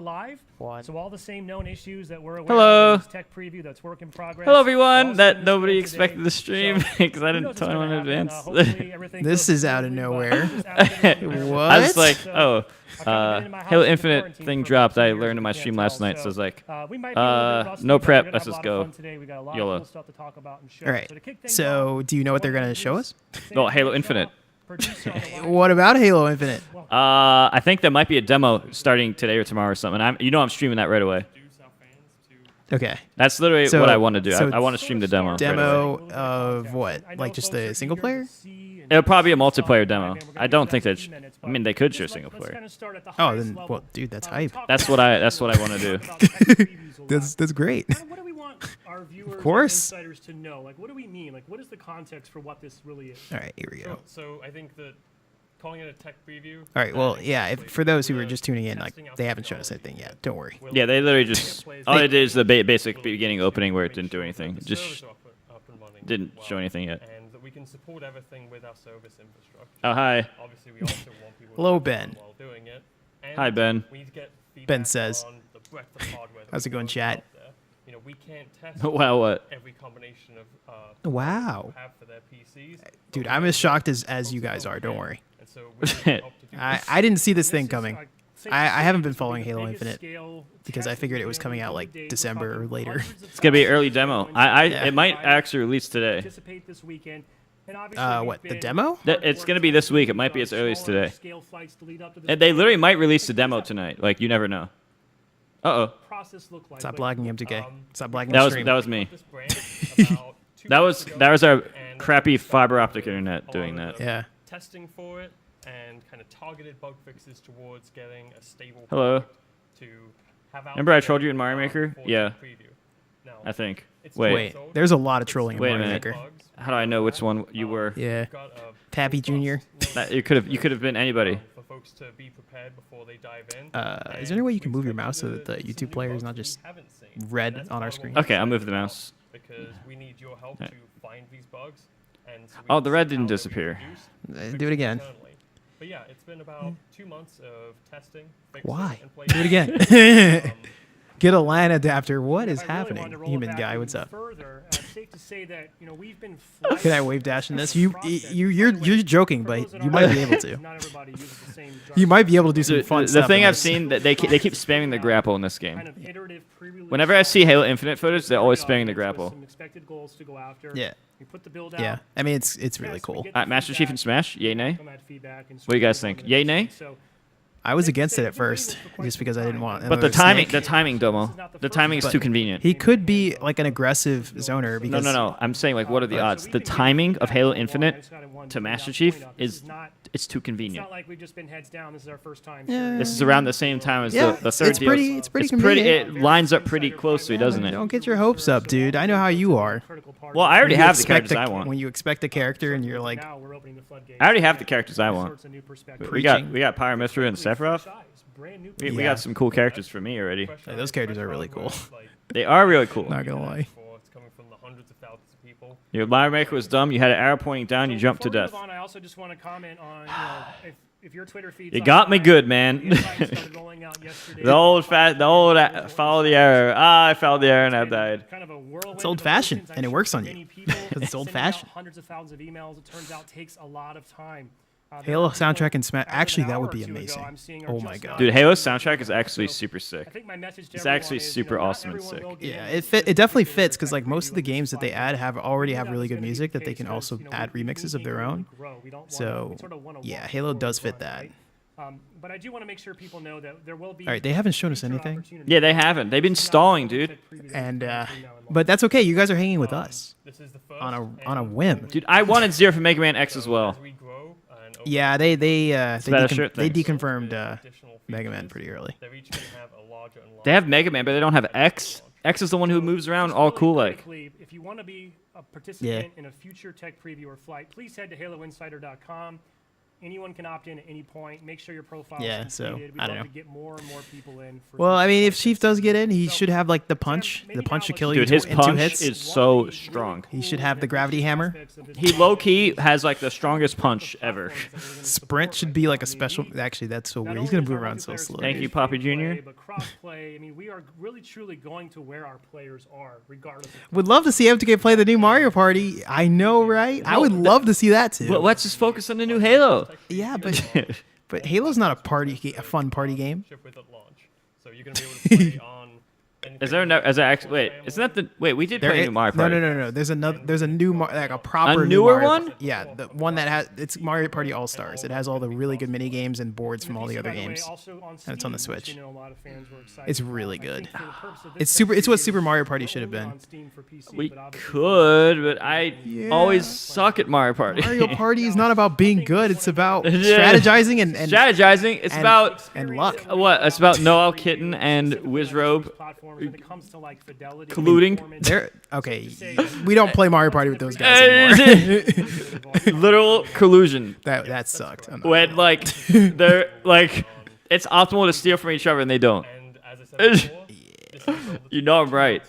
live. One. So all the same known issues that we're aware Hello. of in this tech preview that's work in progress. Hello, everyone. Also That in nobody today. expected the stream So, because I who didn't knows tell what's anyone in gonna happen. advance. Hopefully everything This goes is out of smoothly, but nowhere. just out of the blue. What? I was like, So, oh, I've kinda been in my house Halo in Infinite quarantine thing for dropped. about 2 I years, learned in my if you stream can't last tell. night, so I was like, we might be a little bit rusty, no but we're prep. gonna Let's have a just lot of go. fun today. We got a lot YOLO. of cool stuff to talk about and show. All right. So to kick things So, off, do you know what they're I wanna gonna show us? introduce Well, Sam Halo Shaw, Infinite. producer on the line. What about Halo Infinite? I think there might be a demo starting today or tomorrow or something. I'm streaming that right away. Okay. That's literally So- what I want to do. so I want to stream the demo. right away. Demo of what? Like just a single player? It'll probably be a multiplayer demo. I don't think that. I mean, they could show single player. Oh, then well, dude, that's hype. That's what I want to do. That's great. What do we want our viewers and course. insiders to know? Like, what do we mean? Like, what is the context for what this really is? All right, here we go. So I think that calling it a tech preview. All right, well, yeah. For those who are just tuning in, like they haven't shown us anything yet. Don't worry. Yeah, they literally just all they did is the basic beginning opening where it didn't do anything. It just up and running didn't well, show anything yet. And that we can support everything with our service infrastructure. Oh, hi. Obviously, we also want people Hello, to have Ben. fun while doing it. And Hi, Ben. We need to get Ben feedback says. on the breadth of hardware that How's we it going, can chat? out there. You know, we can't test Wow, what? every combination of Wow. people have for their PCs. but Dude, we I'm can as shocked test as you folks guys over are. Don't here. worry. And so we really hope to do this. I didn't see this thing This is, coming. safe I to say haven't this been will be following the Halo biggest Infinite scale because I test figured it was we've coming been out able like to date. We're December or talking later. hundreds of It's gonna be thousands early of demo. people It in might July actually release today. participate this weekend. And obviously What, we've the been demo? hard It's work gonna be this week. It might be as early as smaller today. scale flights to lead up to this And they point. literally might release the demo tonight. Like you never know. Uh oh. Process look like. Stop But, blagging MTK. Stop blagging That the was stream. me. This brand about 2 That months was ago, our and crappy we started fiber optic with internet a doing lot of that. Yeah. testing for it and kind of targeted bug fixes towards getting a stable Hello. product to have out Remember I there, told you in Mario Maker? for Yeah. the preview. Now, I think. it's Wait. 2 Wait, months old. there's a lot of It's trolling in Wait a Mario minute. Maker. bugs. How do I know which one you were? Yeah. We've got a Pappy robust Jr. notice You could have been anybody. for folks to be prepared before they dive in. Is there any way you can And move your we mouse so that the expect some YouTube new player is bugs not we just haven't seen. red And that's on our part of what screen? we're Okay, I'll move excited the about, mouse. Because we need your help Yeah. to find these bugs. And so we Oh, can the see red how didn't they're disappear. reproduced, Do it again. internally. But yeah, it's been about 2 months of testing, fixing, Why? and Do it playing. again. Um, Get a LAN adapter. What is If I really wanted happening? to roll it Human back guy, even what's up? Further, safe to say that we've been. Can I wave dash in this? flying You through the process. you're By the way, joking, for but those that you aren't might be aware, able to. not everybody uses the same You might be able to do some The, fun the stuff. thing in I've this. seen that they keep spamming the grapple in this kind game. of iterative pre-release Whenever I see Halo Infinite footage, they're always software spamming the with grapple. some expected goals to go after. Yeah. We put the build out. Yeah. I mean, it's really Yes, we cool. get Alright, the Master Chief feedback, and Smash, yay nay? come at feedback, and What do you guys sort of think? on Yay this. nay? So, I was safe to against say, it at we've been waiting first, for quite just some because I didn't time. want. But the another timing, snake. Domo, the timing is too convenient. He could be like an aggressive zoner because No. I'm saying like, what are the odds? The timing of Halo Infinite to Master Chief is it's too It's convenient. not like we've just been heads down. This is our first time. Yeah. This is around the same time as Yeah, the third it's pretty- DLC. it's pretty It's pretty. convenient. It lines up pretty closely, doesn't it? Don't get your hopes up, dude. I know how you are. Well, I already When you have the expect characters I want. When you expect a character and you're like, Now we're opening the floodgates. I already have the characters I want. Sorts of new perspectives. We got Preaching. Pyra/Mythra and Sephiroth. Brand new We Yeah. got some cool characters for me already. Hey, those characters are really cool. They are really cool. not gonna lie. It's coming from the hundreds of thousands of people. Your Mario Maker was dumb. You had an arrow pointing down. You So jumped to before we death. move on, I also just want to comment on if your Twitter feed. You got me good, man. The old follow the arrow. I followed the arrow and I died. Kind of a whirlwind It's of old-fashioned, emotions. and it I'm works sure on you. many people Because it's sending out old-fashioned. Hundreds of thousands of emails. It turns out takes a lot of time. There Halo are people soundtrack and Smash. as of an Actually, that hour would or be two ago, amazing. I'm seeing are Oh just my god. Dude, Halo's soundtrack is actually super I sick. think my message to It's actually everyone is, super not awesome and everyone sick. will get Yeah, into it definitely the fits because like preview most of the with games that they Spartan. add already We have know really it's good gonna be music that the they case can because, also we add remixes of their really own. grow. We don't wanna- So we sort of wanna yeah, walk Halo before does we fit run, that. right? But I do want to make sure people know that there will be. All right, they haven't shown us future anything. opportunities. Yeah, they haven't. They've been stalling, dude. And but that's okay. You guys are hanging with us This is the first on a and whim. only Dude, I wanted Zero for Mega Man X as well. as we grow and open Yeah, they about a shirt they thing. deconfirmed additional Mega Man features, pretty early. they're each going to have a larger and larger. They have Mega Man, but they don't have X. X is the one who moves around all cool like. If you want to be a participant in a future tech preview or flight, please head to HaloInsider.com. anyone can opt in at any point. Make sure your profile Yeah, is so, completed. We'd I don't love know. to get more and more people in. For Well, I mean, if future Chief does get in, he So, should have like the punch. maybe The punch now should let's kill you Dude, his in two punch hits. is so strong. He should have the gravity hammer. He low-key has like the strongest punch ever. Sprint should be like a special. Actually, that's so weird. He's gonna move around so slow. Thank you, Poppy Jr. But cross-play, I mean, we are really truly going to where our players are, regardless of Would love to see MVG play the new Mario Party. I know, right? I would love to see that too. But let's just focus on the new Halo. Yeah, but Halo's not a fun party game. With at launch. So you're going to be able to play on. Is there actually wait? Isn't that the wait? We did play a new Mario Party. No. There's a new like a proper A new newer Mario- one? Yeah, the one that has it's Mario Party All Stars. It has all the really good mini games and boards from all the other games. And it's on the Switch. It's really good. It's what Super Mario Party should have been. We could, but I always suck at Mario Party. Mario Party is not about being good. It's about strategizing and strategizing. It's about and luck. what? It's about Noel Kitten and Wizrobe colluding. They're okay. We don't play Mario Party with those guys anymore. Literal collusion. That sucked. I'm not When like they're like, it's optimal to steal from each other and they don't. And as I said before, this is You know I'm right.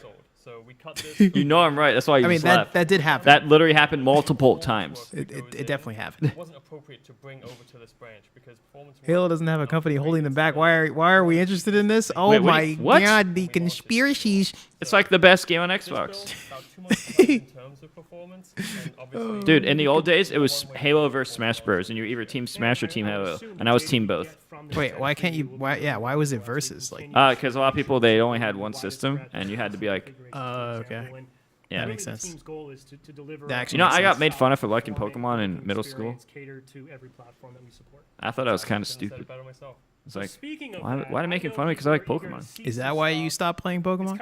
so we cut this. You know I'm right. That's why you I mean just that left. that did happen. That literally happened multiple times. It definitely happened. It wasn't appropriate to bring over to this branch because performance. Halo doesn't have a company holding them back. Why are we interested in this? Oh Wait, what do my you- what? god, the conspiracies. It's like the best game on Xbox. About 2 months behind in terms of performance, and obviously Dude, in the old days, it was Halo versus Smash Bros. And you were either Team Smash or Team Halo. And I was Team both. Wait, why can't you? Why was it versus? Like, Because a lot of people, they only had one system. And you had to be like, okay. yeah. That makes sense. That actually You know, makes I got sense. made fun of for liking Pokemon in middle school. I thought that was kind of said stupid. it better myself. It's like, Speaking of why that, are they making fun of me because I like Pokemon? Is that why you stopped playing Pokemon?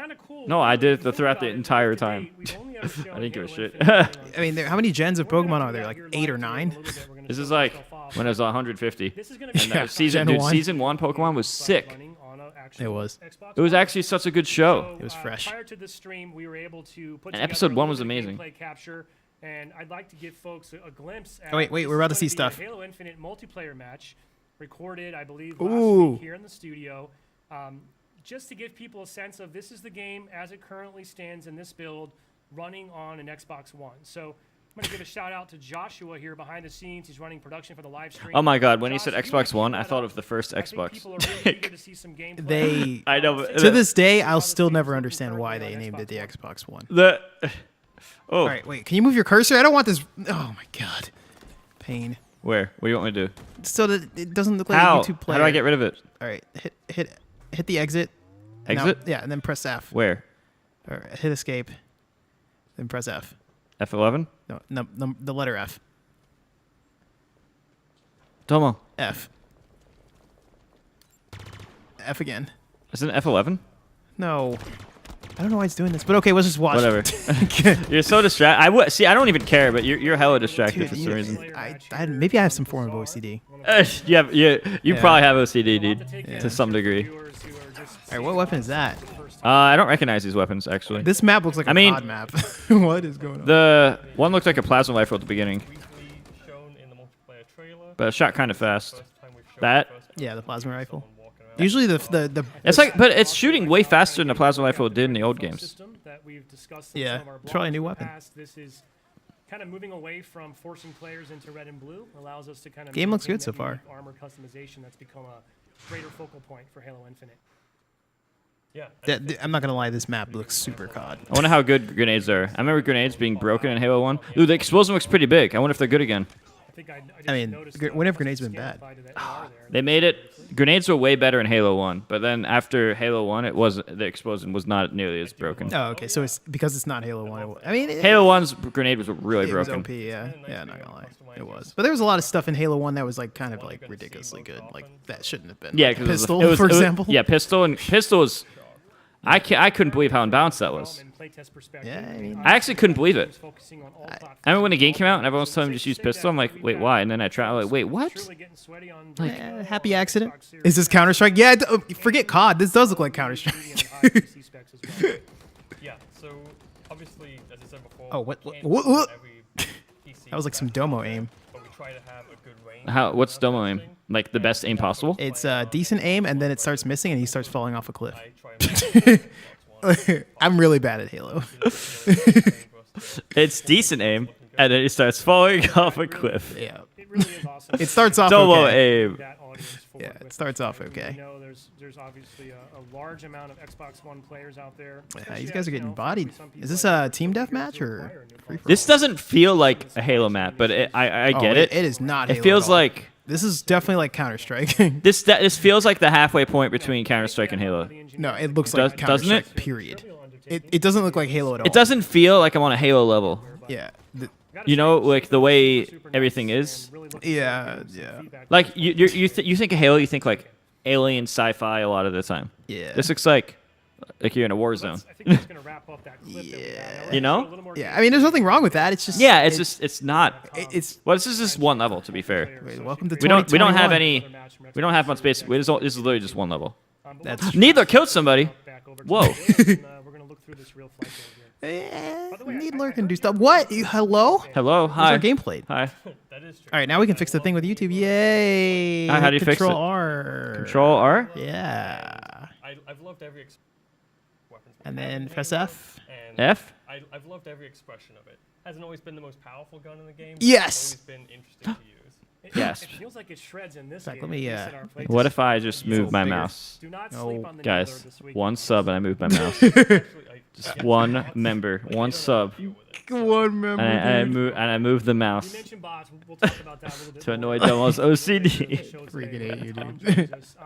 No, I did it throughout the entire time. I didn't give a shit. I mean, how many gens of Pokemon are there? Like 8 or 9? This is like when I was 150. And Yeah, season, Gen dude, 1. season 1 Pokemon was sick. It was. It was actually such a good show. It was fresh. Prior to this stream, we were able to put And together episode a 1 was little bit of amazing. gameplay capture, and I'd like to give folks a glimpse at Oh, wait, this we're about to is see gonna be stuff. a Halo Infinite multiplayer match recorded, I believe, Ooh. last week here in the studio. Just to give people a sense of this is the game as it currently stands in this build running on an Xbox One. So I'm going to give a shout out to Joshua here behind the scenes. He's running production for the live stream. Oh my god, when you Josh, said if you wanna Xbox One, keep I that thought up, of the first I think Xbox. people are really eager to see some gameplay. They I know, but to this day, I'll still never understand why they named it the Xbox One. the oh, All right, wait. Can you move your cursor? I don't want this. Oh my god, pain. where? What do you want me to do? So that it doesn't look like How? a YouTube player. How do I get rid of it? All right, hit the exit. And now- Exit? yeah, and then press F. Where? Or hit escape. Then press F. F11? No, the letter F. Domo. F. F again. Isn't it F11? No. I don't know why it's doing this, but okay, let's just watch. Whatever. You're so distracted. I don't even care, but you're hella distracted Dude, for some reason. maybe I have some form of OCD. You probably have OCD, dude, Yeah. to some degree. All right, what weapon is that? I don't recognize these weapons actually. This map looks like a mean- COD map. What is going on? The one looked like a plasma rifle at the beginning, Briefly shown in the multiplayer trailer. but it shot kind of fast. First time we've shown That- the first Yeah, the plasma rifle. someone walking around. Usually the It's like, but it's shooting way faster than the plasma rifle did in the old games. Yeah, it's probably a new weapon. This is kind of moving away from forcing players into red and blue. Allows us to kind of Game looks maintain good so that far. unique armor customization that's become a greater focal point for Halo Infinite. Yeah. I'm not gonna lie, this map looks super COD. I wonder how good grenades are. I remember grenades being broken in Halo 1. Ooh, the explosion looks pretty big. I wonder if they're good again. I think I just I mean, noticed, whenever just grenades been scan bad. applied to that AR there. They made it. Grenades were way better in Halo 1, but then after Halo 1, the explosion was not nearly as broken. Oh, okay, so it's because it's not Halo 1. I mean, Halo 1's grenade was really it was broken. OP, yeah. Yeah, not gonna lie. It was. But there was a lot of stuff in Halo 1 that was like kind of like ridiculously good. Like that shouldn't have been. Yeah, Like, because pistol, for example. Yeah, pistol was. I couldn't believe how unbalanced that was. Yeah, I mean- I actually couldn't believe it. I I remember when the game came out and everyone was telling me to just use pistol. I'm like, wait, why? And then I tried. I'm like, wait, what? Happy accident. Is this Counter Strike? Yeah, forget COD. This does look like Counter Strike. Yeah. So obviously, as I said before. Oh, what- we can't what- do what? every PC That was like some back Domo out there, aim. but we try to have a good range. What's Domo aim? Like the best aim possible? It's decent aim, and then it starts missing, and he starts falling off a cliff. I try and I'm really bad at Halo. It's decent aim, and then it starts falling off a cliff. Yeah. It really is awesome. It starts off Domo okay. aim. That audience for Yeah, it with starts off Spartan. okay. You know, there's obviously a large amount of Xbox One players out there. Yeah, these guys are getting bodied. Is this a team deathmatch or free for all? This doesn't feel like a Halo map, but I get it. It is not. It Halo feels at all. like this is definitely like Counter-Strike. this feels like the halfway point between Counter-Strike and Halo. No, it looks Does- like doesn't it? Counter-Strike. Period. It doesn't look like Halo at all. It doesn't feel like I'm on a Halo level. Yeah. You know, like the way everything is. Yeah. Like you think of Halo, you think like alien sci-fi a lot of the time. Yeah. This looks like you're in a war zone. I think that's going to wrap up that clip Yeah. You know? Yeah. I mean, there's nothing wrong with that. It's just. Yeah, it's not. It's. Well, this is just one level, to be fair. Wait, welcome to We don't have 2021. any. We don't have much space. This is literally just one level. That's Neither killed somebody. Whoa. We're going to look through this real flight build here. Needler can do stuff. What? Hello? Hello. Where's Hi. our gameplay? Hi. That is true. All right, now we can fix the thing with YouTube. Yay! How do you fix Control it? R. Control R. Yeah. I've loved every weapons. And then press F. And F. I've loved every expression of it. Hasn't always been the most powerful gun in the game. Yes! It's always been interesting to use. Yes. It feels like it shreds in this Fact, game. let me, at least in our playtest. What if I just move my bigger. mouse? Do not No, sleep on the Guys, Needler this week. one sub and I move my mouse. Actually, Just one member, one sub, One member. and I move the You mouse mentioned bots. We'll talk about that a little bit to more. annoy Domo's OCD. Freaking hate you, dude. Jesus.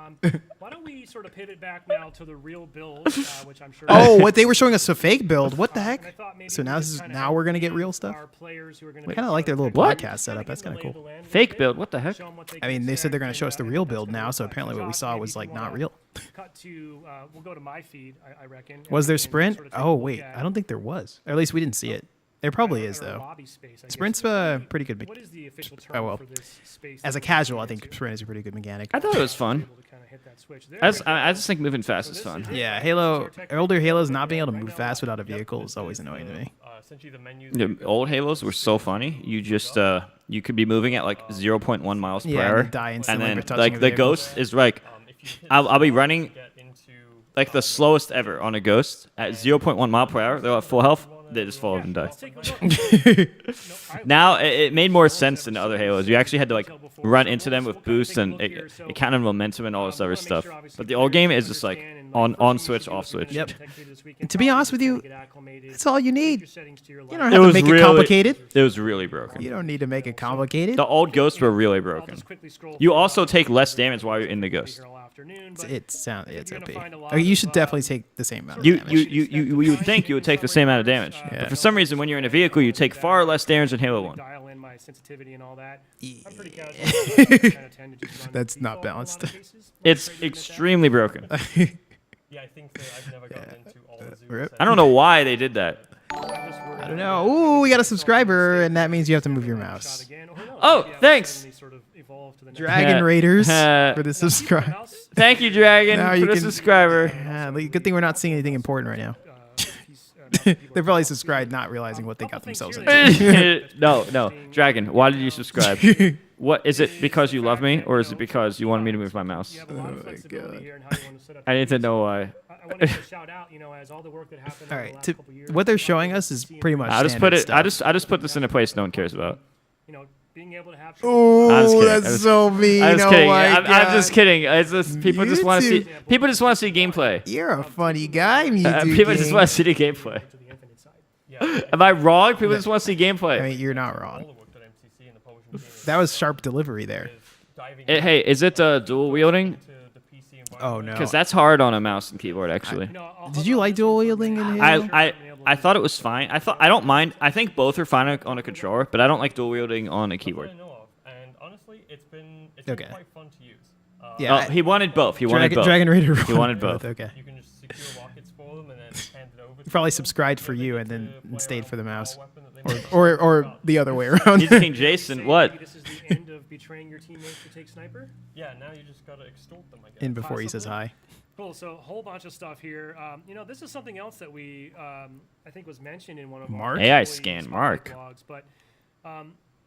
Why don't we sort of pivot back now to the real build, which I'm sure. Oh, what they were showing us a fake build. What the And I heck? thought maybe So we now could this is kinda now we're gonna get help real stuff. our players who are gonna I be kind of like their little What? podcast setup. That's kind of cool. Fake build, what the heck? I mean, they said they're gonna show us the real build now, so apparently what we saw was like not real. Cut to, we'll go to my feed, I reckon. Was there and sprint? sort of take a Oh look wait, at, I don't think there was. Or at least we didn't see it. There probably is at our though. lobby space, I guess. Sprint's pretty good. What is the official term Oh well. for this space As that a we're casual, I getting think into? sprint is a pretty good mechanic. I thought it was fun. Able to kinda hit that switch. There we go. I just think moving fast is fun. Yeah, Halo. Older Halos not being able to move fast without a vehicle is always annoying to me. Essentially the menus. The old Halos were so funny. You just you could be moving at like 0.1 miles per Yeah, and hour, then die and instantly then for touching like a the vehicle. ghost is like If you hit I'll be running get into like the slowest ever on a ghost at 0.1 mile per hour. They're at full health. They just fall over and die. Let's take a look. Now it made more sense than other Halos. You actually had to like run into them with boosts and it counted momentum and all this other stuff. But the old game is just like on switch, off switch. Yep. And to be honest with you, that's all you need. You don't have It to was make it really complicated. It was really broken. You don't need to make it complicated. The old ghosts were really broken. You also take less damage while you're in the ghost. It's OP. find a lot Okay, you of, should definitely take the same amount of You damage. you would think you would take the same amount of damage, but for some reason when you're in a vehicle you take far less damage than Halo 1. Dial in my sensitivity and all that. I'm pretty Yeah. casual. I kinda tend to just run That's default not in a lot balanced. of cases. It's extremely broken. Yeah, I think that I've never gotten into all the Rip. I don't know why they did that. I don't know. Ooh, we got a subscriber, and that means you have to move your mouse. Oh, thanks. Dragon Yeah. Raiders for the subscribe. Thank you, Dragon, Now for you the can- subscriber. Good thing we're not seeing anything important right now. They're probably subscribed, not realizing what they got themselves into. No, Dragon, why did you subscribe? What is it because you love me or is it because you wanted me to move my mouse? I need to know why. I want to shout out, as all the work that happened All over the right, last couple years. what they're showing us is pretty much. I just put standard it. stuff. I just put this in a place no one cares about. Being able to have. I was Ooh, kidding. I that's was- so mean. I was Oh kidding. my I'm just God. kidding. It's just people just want to see. YouTube. People just want to see gameplay. You're a funny guy, Mew2King. People just want to see the gameplay. To the infinite side. Am I wrong? People just want to see gameplay. I mean, you're not all wrong. the work that MCC and the publishing team is That was sharp delivery there. diving Hey, is it dual wielding? into the PC environment. Oh no. Because that's hard on a mouse and keyboard, actually. Did you like dual wielding in Halo? I thought it was fine. I don't mind. I think both are fine on a controller, but I don't like dual wielding on a That's what keyboard. I know of, and honestly, it's been Okay. quite fun to use. Yeah, Oh, he wanted both. He wanted both. Dragon Raider. He wanted both. Okay. You can just secure rockets for them and then hand it over. He probably subscribed for you and then stayed for the mouse, Or or the other way around. He's King Jason. What? This is the end of betraying your teammates to take sniper. yeah, now you just gotta extort them, I guess. In before he says hi. Cool. So a whole bunch of stuff here. This is something else that we I think was mentioned in one of Mark? our AI early scan, Spartan Mark. blogs, but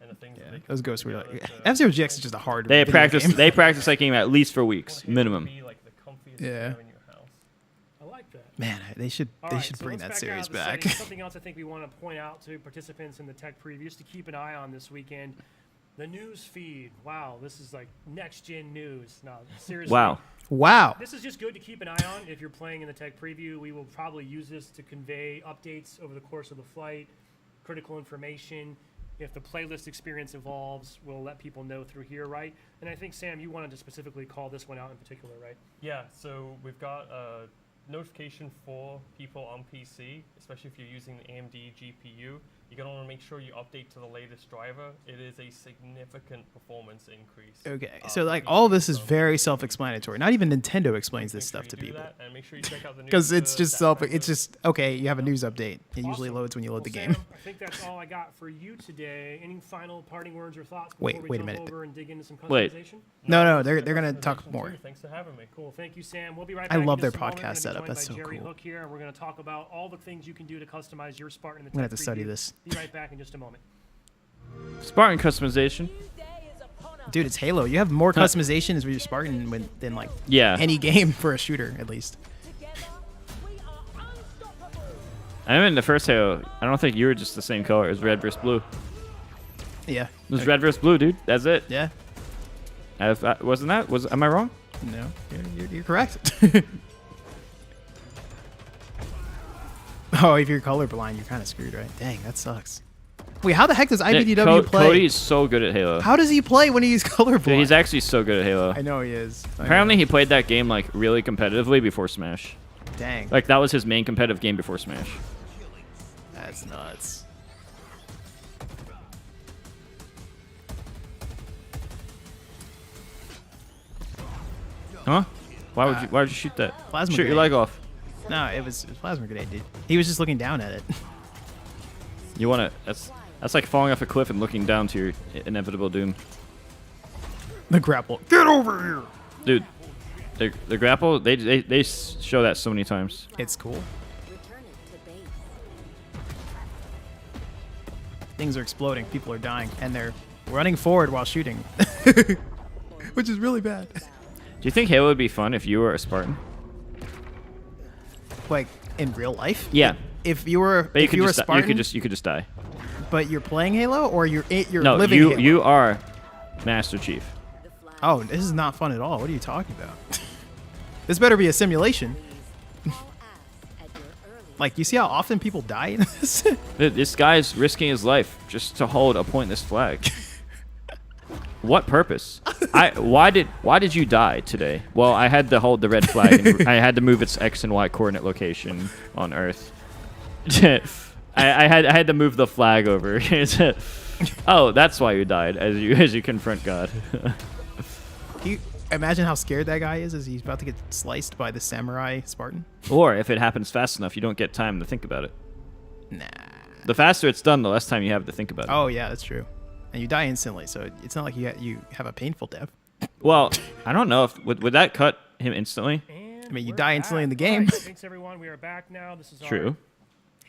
and the things that Yeah, they can those put ghosts were together like to F-Zero GX is just a hard. They video practice. game. They practice that game at least for want weeks it to minimum. be like the comfiest Yeah. chair in your house. I like that. Man, they should All they right, should so bring let's that back out series of the back. settings. Something else I think we want to point out to participants in the tech previews to keep an eye on this weekend. The news feed. Wow, this is like next gen news. No, seriously. Wow. Wow. This is just good to keep an eye on if you're playing in the tech preview. We will probably use this to convey updates over the course of the flight, critical information. If the playlist experience evolves, we'll let people know through here, right? And I think, Sam, you wanted to specifically call this one out in particular, right? Yeah, so we've got a notification for people on PC, especially if you're using the AMD GPU. You're going to want to make sure you update to the latest driver. It is a significant performance increase. Okay, so like all this is very self-explanatory. Not even Nintendo explains this stuff to people. And make sure you check out the Because it's just it's just, okay, you have a news update. It usually loads when you load the game. Sam, I think that's all I got for you today. Any final parting words or thoughts before Wait we a jump minute. over and dig into some Wait. customization? No, they're going to talk more. Thanks for having me. Cool. Thank you, Sam. We'll be right I back. love in their just a moment. We're podcast gonna be setup. joined That's by so Jerry cool. Hook here, and we're going to talk about all the things you can do to customize your Spartan in the I'm gonna tech have to study preview. this. Be right back in just a moment. Spartan customization. Dude, it's Halo. You have more customizations with your Spartan than like Yeah. any game for a shooter, at least. I mean, in the first Halo, I don't think you were just the same color. It was red versus blue. Yeah. It was red versus blue, dude. That's it. Yeah. Wasn't that? Am I wrong? No, you're correct. Oh, if you're colorblind, you're kind of screwed, right? Dang, that sucks. Wait, how the heck does IBDW play? Cody is so good at Halo. How does he play when he's colorblind? Dude, he's actually so good at Halo. I know he is. Apparently, he played that game like really competitively before Smash. Dang. Like that was his main competitive game before Smash. That's nuts. Huh? Why would you shoot that? Plasma Shoot your grenade. leg off. No, it was plasma grenade, dude. He was just looking down at it. You want to? That's like falling off a cliff and looking down to your inevitable doom. The grapple. Get over here. Dude, the grapple. They show that so many times. It's cool. Things are exploding. People are dying, and they're running forward while shooting, which is really bad. Do you think Halo would be fun if you were a Spartan? Like in real life? Yeah. If you were, But if you were a you Spartan, could just die. but you're playing Halo, or you're No, living you Halo? you are Master Chief. Oh, this is not fun at all. What are you talking about? This better be a simulation. Like, you see how often people die in this? This guy's risking his life just to hold a pointless flag. What purpose? Why did you die today? Well, I had to hold the red flag. And I had to move its X and Y coordinate location on Earth. I had to move the flag over. Oh, that's why you died as you confront God. Can you imagine how scared that guy is as he's about to get sliced by the samurai Spartan? Or if it happens fast enough, you don't get time to think about it. Nah. The faster it's done, the less time you have to think about it. Oh, yeah, that's true. And you die instantly, so it's not like you have a painful death. Well, I don't know if would that cut him instantly. And I mean, you we're die instantly in the back. game. All right, thanks, everyone. We are back now. This is True.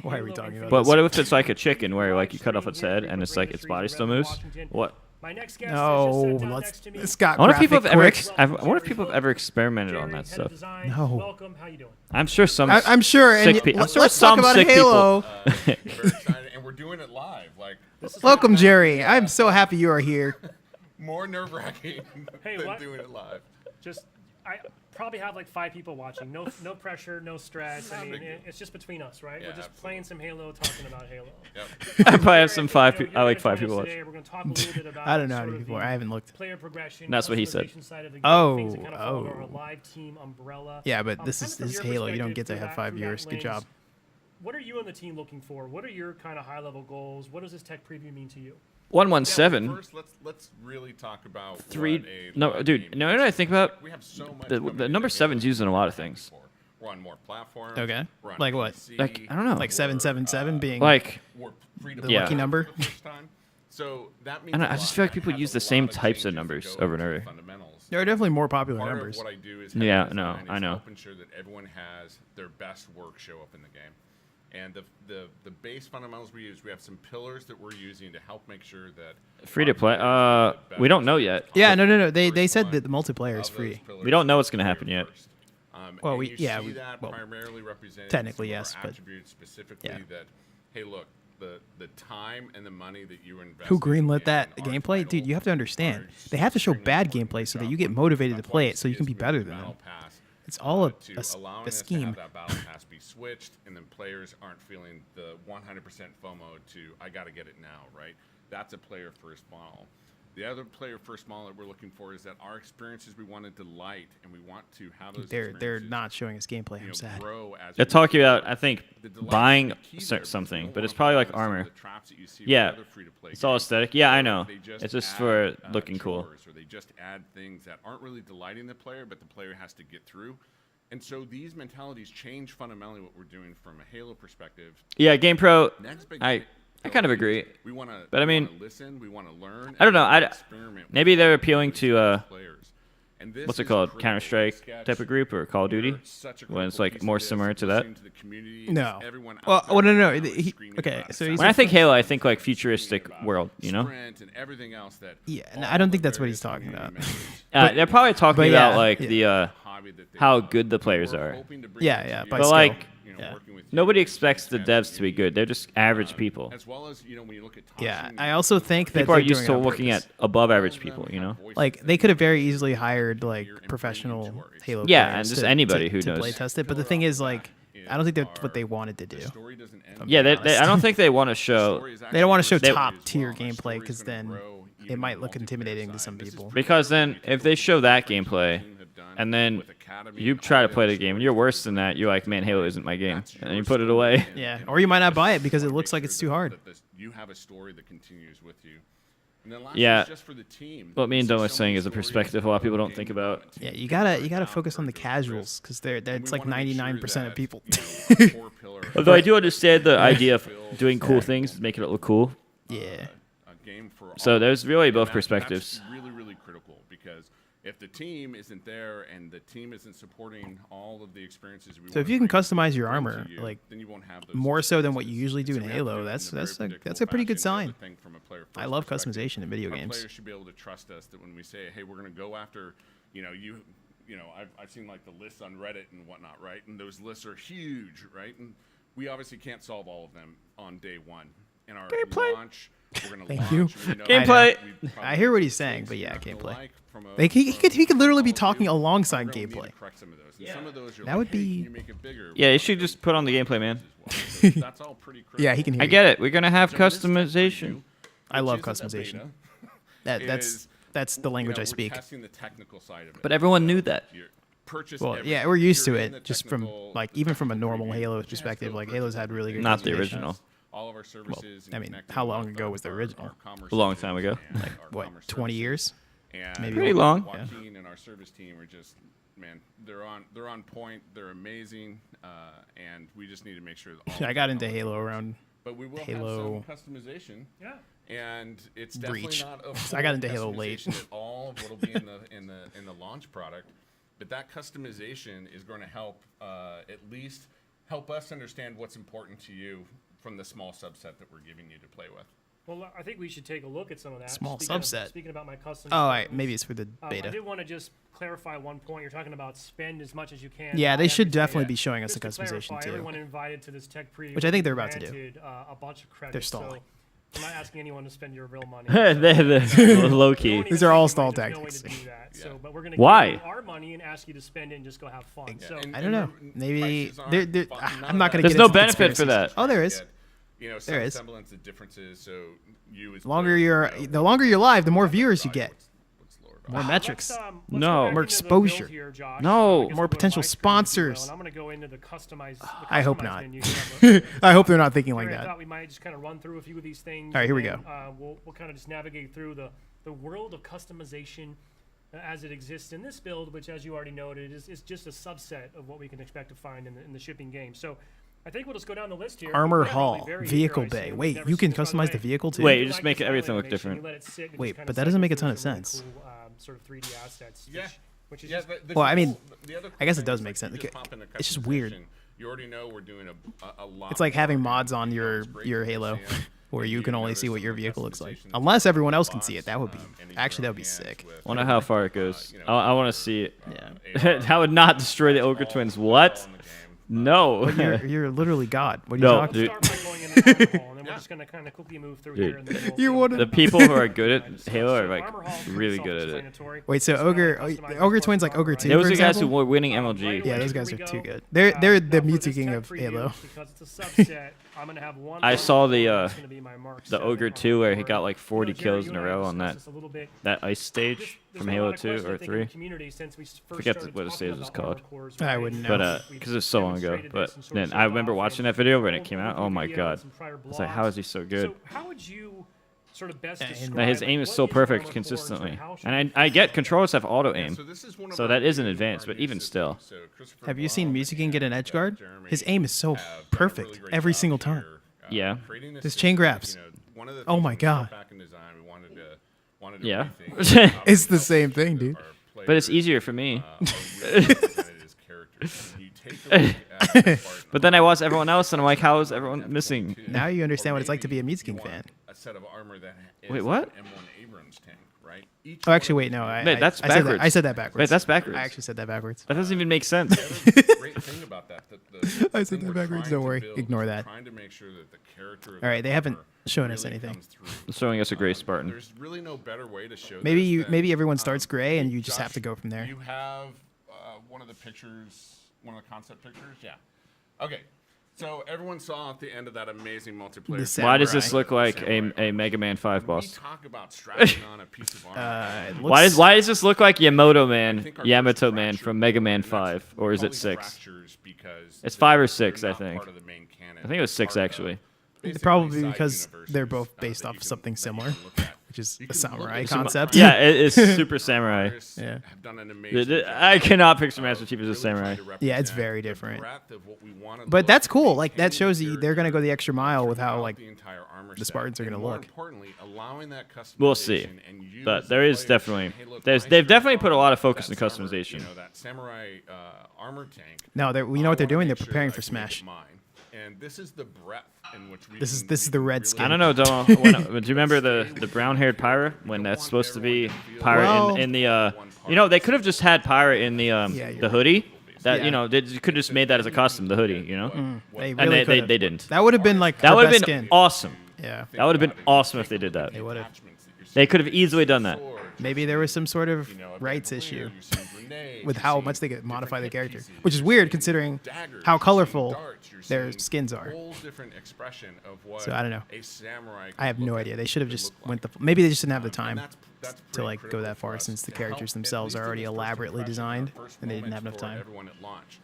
Why are we Halo talking about But this? what if it's like a chicken where like you cut off its head and it's like its body still moves? What? My next guest No, is just sat down let's. next to me. This got I wonder if people graphic have ever. quick. I wonder if people have ever experimented on Jerry, that head of stuff. design. No. Welcome. How you doing? I'm sure some. I'm sure. And sick I'm sure let's talk some about sick Halo. people. Very excited, and we're doing it live. Like, Welcome, Jerry. I'm so happy you are here. more nerve-wracking Hey, than what? doing it live. Just I probably have like 5 people watching. No pressure, no stress. I Not a mean, big deal. it's just between us, right? Yeah, We're just absolutely. playing some Halo, talking about Halo. Yep. I probably have some Jerry, five. you know, I like you're 5 gonna people join us today. watching. We're going to talk a little bit about I don't know how sort many of people are. the I haven't looked. player progression. That's what he said. customization side of the game, Oh, things that kind of fall under oh. our live team umbrella. Yeah, but this kind is of from your Halo. You don't get to perspective have through 5 that viewers. Good lens, job. What are you and the team looking for? What are your kind of high-level goals? What does this tech preview mean to you? 117. First, let's really talk about Three. What a No, live dude. game No, is. you know what I think about? We have so much. The coming number into 7's Halo used in a lot of than things. before. We're on more platforms. Okay. We're on Like what? PC, Like I don't know. Like 777 being Like we're free to the play lucky number. for the first time. So that means I don't know, a I just lot. feel like That people has use a the same lot of types of changes that numbers go over and into over. the fundamentals. there are definitely more popular Part numbers. of what I do is Yeah, head no, design I is know. helping sure that everyone has their best work show up in the game. And the base fundamentals we use, we have some pillars that we're using to help make sure that Free to play. our players get We don't best know yet. Yeah, content no. They first said one that the multiplayer is of free. those pillars We don't know what's to gonna play happen yet. first. Well, And we- you yeah, see we- that well, primarily represented technically, in yes, some of our but- attributes specifically yeah. that, hey, look, the time and the money that you invest. Who greenlit that gameplay? Dude, you have to understand. They have to show bad gameplay so that you get motivated to play it so you can be better than them. It's all a scheme. That battle pass be switched, and then players aren't feeling the 100% FOMO to I got to get it now, right? That's a player first model. The other player first model that we're looking for is that our experiences we want to delight, and we want to have those. They're not showing us gameplay. I'm sad. They're talking about, I think, buying something, but it's probably like armor. Yeah, it's all aesthetic. Yeah, I know. It's just for looking cool. Or they just add things that aren't really delighting the player, but the player has to get through. And so these mentalities change fundamentally what we're doing from a Halo perspective. Yeah, GamePro. I kind of agree. We want to, but I mean, listen. We want to learn. I don't know. Maybe they're appealing to what's it called, Counter-Strike type of group or Call of Duty, when it's like more similar to that. No. Well, no. Okay, so when I think Halo, I think like futuristic world, you know? Yeah, no, I don't think that's what he's talking about. They're probably talking about like the how good the players are. Yeah. But like. Nobody expects the devs to be good. They're just average people. As well as, when you look at I also think that people are used to looking at above average people, you know? Like, they could have very easily hired, like, professional Halo players and just anybody who knows. Play test it, but the thing is, like, I don't think that's what they wanted to do. Yeah, I don't think they want to show... They don't want to show top-tier gameplay, because then it might look intimidating to some people. Because then, if they show that gameplay, and then you try to play the game, and you're worse than that, you're like, man, Halo isn't my game. And then you put it away. Yeah, or you might not buy it because it looks like it's too hard. You have a story that continues with you. And then just for the team. What me and Domo is saying is a perspective a lot of people don't think about. Yeah, you gotta focus on the casuals, because that's like 99% of people. Although I do understand the idea of doing cool things, making it look cool. Yeah. So there's really both perspectives. That's really, really critical, because if the team isn't there and the team isn't supporting all of the experiences so if you can customize your armor, like, then you won't have those more so than what you usually do in Halo, that's a pretty good sign. I love customization in video games. Players should be able to trust us that when we say, hey, we're going to go after, I've seen like the lists on Reddit and whatnot, right? And those lists are huge, right? And we obviously can't solve all of them on day one. In our launch, we're going to Thank you. Gameplay. I hear what he's saying, but yeah, gameplay. Like, he could literally be talking alongside gameplay. That would be... Yeah, you should just put on the gameplay, man. Yeah, he can hear I get it. We're going to have customization. I love customization. That's the language I speak. But everyone knew that. Well, yeah, we're used to it, just from, like, even from a normal Halo perspective. Like, Halo's had really good Not the original. All of our services. Well, I mean, how long ago was the original? A long time ago. Like, what, 20 years? And maybe pretty long. Joaquin and our service team are just, man, they're on point. They're amazing, and we just need to make sure that I got into Halo around but we will Halo have some customization. Yeah. And it's definitely Breach. not a I got into Halo late. at all of what'll be in the launch product, but that customization is going to help at least help us understand what's important to you from the small subset that we're giving you to play with. Well, I think we should take a look at some of that. Small subset. Speaking about my custom. Oh, right. Maybe it's for the beta. I did want to just clarify one point. You're talking about spend as much as you can. Yeah, they should definitely be showing us the customization too. Everyone invited to this tech preview, which I think they're about to do. A bunch of credit. They're stalling. So I'm not asking anyone to spend your real money. They're low key. These are all stall tactics. But we're gonna Why? give you our money and ask you to spend it and just go have fun. So I don't know. Maybe I'm not going to. There's no benefit for that. Oh, there is. There is semblance of differences. So the longer you're live, the more viewers you get, more metrics, more exposure, more potential sponsors. I'm going to go into the customized. I hope not. I hope they're not thinking like that. I thought we might just kind of run through a few of these things. All right, here we go. We'll kind of just navigate through the world of customization as it exists in this build, which, as you already noted, is just a subset of what we can expect to find in the shipping game. So I think we'll just go down the list here. Armor Hall, Vehicle Bay. Wait, you can customize the vehicle too? Wait, you just make everything look different. Wait, but that doesn't make a ton of sense. Sort of 3D assets. Yeah. Which is well, I mean, I guess it does make sense. It's just weird. You already know we're doing a lot. It's like having mods on your Halo, where you can only see what your vehicle looks like, unless everyone else can see it. That would be sick. Wonder how far it goes. I want to see it. Yeah. That would not destroy the Ogre Twins. What? No. But you're literally God. What are you talking dude. Start by going into the hall, and then we're just going to kind of quickly move through Dude. here. And then You're one of The people who are good at Halo are like really good at it. Wait, so Ogre Twins like Ogre 2, Those for are the guys example? who were winning MLG. Yeah, those guys are too good. They're the Mew2King of Halo. I saw the Ogre 2 where he got like 40 kills in a row on that ice stage from Halo 2 or 3. Forget what the stage was called. I wouldn't know. But because it was so long ago. But then I remember watching that video when it came out. Oh my god! I was like, how is he so good? So how would you sort of best and describe His aim is what so one perfect of the consistently, cores, how should and I get controllers have auto aim, this is one of so our that is an new advance. our But new even systems. still, So Christopher Have you seen Blau Mew2King get an and, edge guard? Jeremy His aim is so have done a perfect really great every job single time. here, Yeah. creating this His chain system. grabs. You know, one of the Oh things my when we God. went back in design, we wanted to Yeah. rethink. It's the same thing, dude. but it's easier for me. But then I watch everyone else, and I'm like, how is everyone missing? Now you understand what it's like to be a Mew2King fan. A set of armor that is Wait, what? an M1 Abrams tank, right? Each Oh, actually, one wait, no. Wait, that's I said that. backwards. I said that backwards. Wait, that's backwards. I actually said that backwards. That doesn't even make sense. The other great thing about that, I said that backwards. Don't worry. Ignore that. Trying to make sure that the character of All right, they the haven't armor shown us really anything. comes through. It's showing us a gray Spartan. There's really no better way to show Maybe this than, maybe everyone starts gray and you just Josh, have to go from there. You have one of the pictures, one of the concept pictures, yeah. Okay, so everyone saw at the end of that amazing multiplayer. The Why does Samurai. this look like Samurai a Mega Man 5 When boss? we talk about strapping on a piece of armor. It Why looks- does this look like Yamato I Man, think our Yamato first Man fracture from Mega Man and that's 5, or is it probably 6? fractures because It's they're- 5 or they're 6, I not think. part of the main canon. I think it was 6 Part of actually. basically Probably side because they're universes, both based that off you can- something that you similar, can look at. which is You a can samurai look at concept. Yeah, it's super samurai. Yeah. Have done an amazing I job cannot picture of Master Chief as a really samurai. trying to Yeah, it's represent very the different. breadth of what we want to But look that's and cool. Like that maintain shows the you they're gonna go the extra mile with how throughout like the entire armor the set, Spartans are and gonna more look. importantly, allowing that We'll see. customization and use But there is players definitely saying, "Hey, look, they've my definitely put a lot of that focus in samurai- customization. You know, that samurai armor tank. no, they're you I know what they're wanna doing? make They're sure preparing that for I can make it Smash. mine. And this is the breadth in which we This is- can- this is we the can red really skin. I don't know, Domo. Do you remember the brown-haired Pyra when that's supposed to be Pyra Well- in the you know, they could have just had Pyra in the you're the right. hoodie. That Yeah. you know, they could have just made that as a custom, the hoodie. You know, They and really they could've. didn't. That would have been like That her would have best been skin. awesome. Yeah. That would have been awesome if they did that. They would have. They could have easily done that. Maybe there was some sort of You know, a rights bandolier, issue you're seeing grenades, with you're how seeing much they could different modify the hit character, pieces, which is you're weird seeing considering daggers, how you're seeing colorful darts, you're their seeing skins are. whole different expression of what So I don't know. a samurai I have could no look idea. like, They should have could just look went like. the. Maybe they just didn't have the And time that's to pretty like go critical that for far us since the to help, characters at themselves least are in already this first elaborately impression, our designed first and they didn't have moments enough for time. everyone at launch.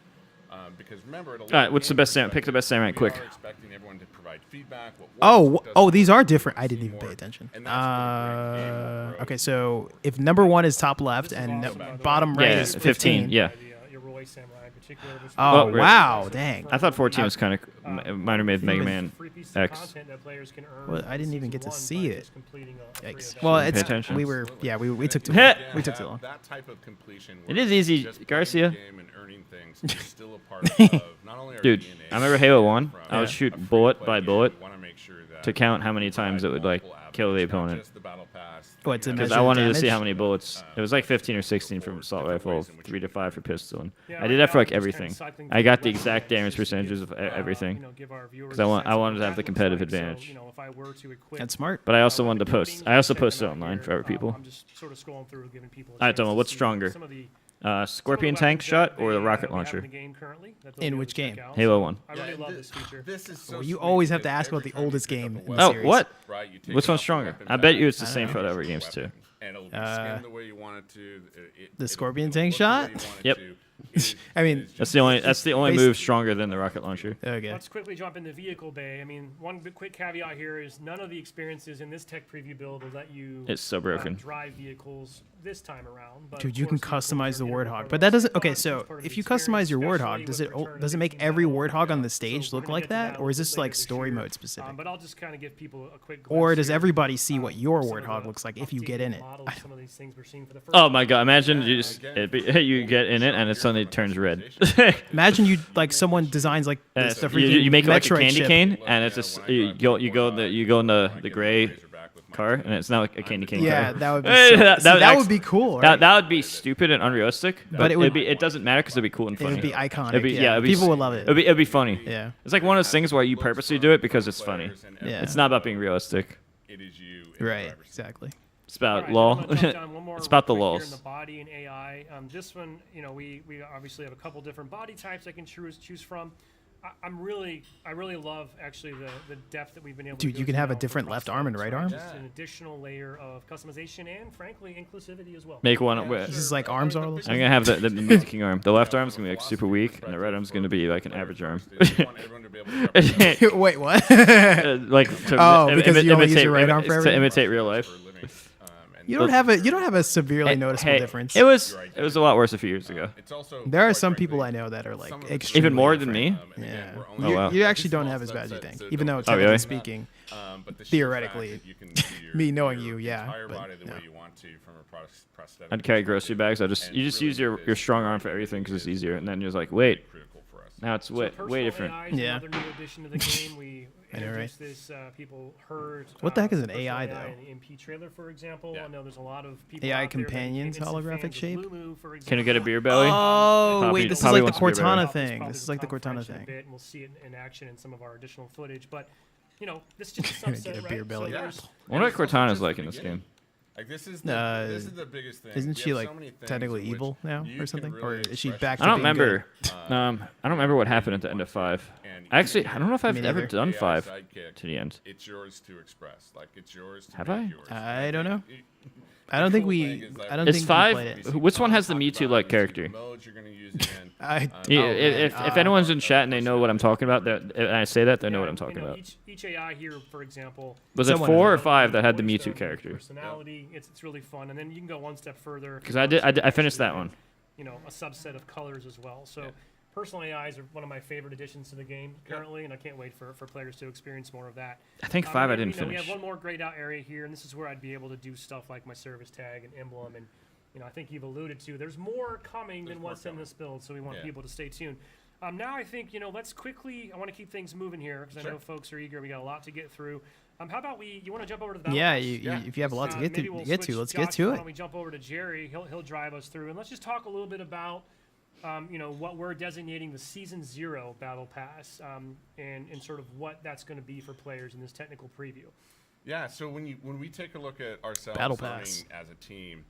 Because remember, All right, what's the best samurai? Pick the best samurai, quick. We are expecting everyone to provide feedback. What works, Oh, what oh, doesn't these work, are what different. I we didn't see even pay more. attention. And that's what a great game grows. Okay, so if number one is top left and bottom right Yeah, is 15. Yeah. The Yoroi Samurai in particular was Oh, Oh, really? wow, dang. I thought 14 was kind of minor made Mega Man free piece of X. content that players can earn Well, I didn't even get to season see one by it. just completing a free Yikes. event. Well, Pay it's attention. we were yeah we took too Heh. we took too long. That type of completion It where is easy, just playing Garcia. the game and earning things is still a part of not only our Dude, DNA, I remember Halo 1. from I would a shoot free-to-play bullet game, by we bullet wanna make sure that to count how many we times it would like provide kill the multiple avenues, opponent. not just the battle pass, What, to you know, Because measure I wanted to damage? see how many bullets. It was like 15 or 16 for assault rifle, ways in which 3 to 5 for pistol. And Yeah, I right did that for now like we're just kinda everything. cycling I through got the the levels exact just damage to percentages give, of everything. give our viewers 'Cause I a sense of wanted to what have the that competitive looks like. advantage. So, if I were to equip, That's smart. But I also wanted to equipping post. I also check them posted out online here, for other people. I'm just sort of scrolling through, giving people. All right, Domo, what's stronger? Scorpion tank shot or the rocket launcher? In which game? Halo 1. I really love this feature. This is so Well, you sweet always have to because ask about every the time you oldest pick up game a in the weapon, Oh, series. what? right, you take Which it one's off the stronger? weapon I bet you bag, it's the same for whatever change games the too. weapon, and it'll be skinned the way you want it to. The Scorpion it'll tank look the way shot? you want it Yep. to. It is- I mean, it is That's just- the only Basi- move stronger than the rocket launcher. Okay. Let's quickly jump into vehicle bay. I mean, one quick caveat here is none of the experiences in this tech preview build will let you It's so broken. drive vehicles this time around. But Dude, of you can course, vehicles customize the are integral Warthog, part but of that the doesn't. Okay, fun, so it's part of if the you customize your experience, Warthog, does especially it with Return of does the it make King every Battle. Warthog on the So stage we're look gonna like get to that, or is a this bit like later this story year. mode specific? But I'll just kind of give people a quick. Or glimpse does here. everybody see what your Some of Warthog the looks like if you updated get in it? models, some of these things we're seeing for the first Oh time. my god! Imagine you just you get in it and it suddenly turns red. Imagine you like someone designs like the You freaking make it like a Metroid candy ship. cane, and it's just you go in the gray with my car, team. and it's not like a Candy Cane Yeah, car. that would be That would be cool. Right? That would be stupid and unrealistic, but it would- it doesn't matter because it'd be cool and it funny. would be iconic. It'd be, it'd be People s- would love it. It'd be funny. Yeah. It's like one of those things where you purposely do it because it's funny. Yeah. It's not about being realistic. It is you. in the Right. driver's seat. Exactly. It's about All lol. right, I'm gonna jump down one more It's about the real quick here lols. in the body and AI. This one, we obviously have a couple different body types I can choose from. I really love actually the depth that we've been able to Dude, go you can to have a now for different left arm and crossovers, right right? arm? Just an additional layer of customization and frankly inclusivity as well. Make one. This is like arms are all the I'm same. gonna have the Mew2King arm. The left arm's gonna be like super weak, and the right arm's gonna be like an average arm. You want everyone to be able to represent Wait, what? Like to because you only use your right arm for to everything? imitate real life. for a living. And You don't have a severely noticeable Hey, difference. It was a lot worse a few years ago. it's also There are quite some frankly, people I know that are like some of the extremely Even more than different. me. and again, Yeah. we're Oh, only wow. You actually small don't have as bad as you subset, think, so even don't though feel really? technically bad. speaking. But the sheer theoretically, fact that you can see me knowing you, your yeah, entire but body the no. way you want to from a prosthetic. I'd carry grocery bags. You And just really use your it is strong arm for really everything because it's is easier, and then you're just like, wait, critical for us. now it's way Personal different. AI is Yeah. another new addition to the game. We I know, right? introduced this. People heard. What the heck is an personal AI, in though? the MP trailer, for example. Yeah. I know there's a lot of people AI out there that companions, became instant holographic fans of shape? Lumu, for Can you get a example. beer belly? Oh, Poppy- wait, this is Poppy like the wants to be better. Cortana It's thing. probably This is like the become Cortana fresh in a thing. bit, and we'll see it in action in some of our additional footage. But this is just a Gonna subset, get a right? beer belly. So Yeah. there's- I wonder what And it's also Cortana's just like the in this beginning. game. Like this is Uh, the biggest thing. Isn't We she have like so many things technically in which evil now you or can something, or really is she express back to I don't being remember. good? I don't remember what happened at the end of 5. And Actually, I don't know if I've Me ever neither. done AI 5 sidekick, to the end. It's yours to express. Like it's yours to Have make I? yours. I don't know. It- I don't think cool we. thing is, like, I don't Is think we 5? played it. Which one has the Talk Me about Too it, like you see the character? modes you're gonna use it in. I, Yeah, oh, if man. anyone's in chat and they know what I'm talking about, and I say that, they know what I'm talking about. Each AI here, for example. Was it Someone 4 or knows. 5 that had the Me voice Too tone, character? Personality. It's really fun, and then you can go one step further. Because I finished that one. A subset of colors as well. So personal AIs are one of my favorite additions to the game currently, and I can't wait for players to experience more of that. I think 5 I we- didn't We finish. have one more grayed out area here, and this is where I'd be able to do stuff like my service tag and emblem, and I think you've alluded to. There's more coming than more what's in coming. this build, so we want Yeah. people to stay tuned. Now I think let's quickly. I want to keep things moving here because I Sure. know folks are eager. We got a lot to get through. How about you want to jump over to the battle Yeah, pass? if you have a lot to get Maybe we'll to, switch. let's Josh, get to Why it. don't we jump over to Jerry? He'll drive us through, and let's just talk a little bit about what we're designating the Season 0 Battle Pass, and sort of what that's going to be for players in this technical preview. Yeah, so when we take a look at ourselves Battle running Pass. as a team,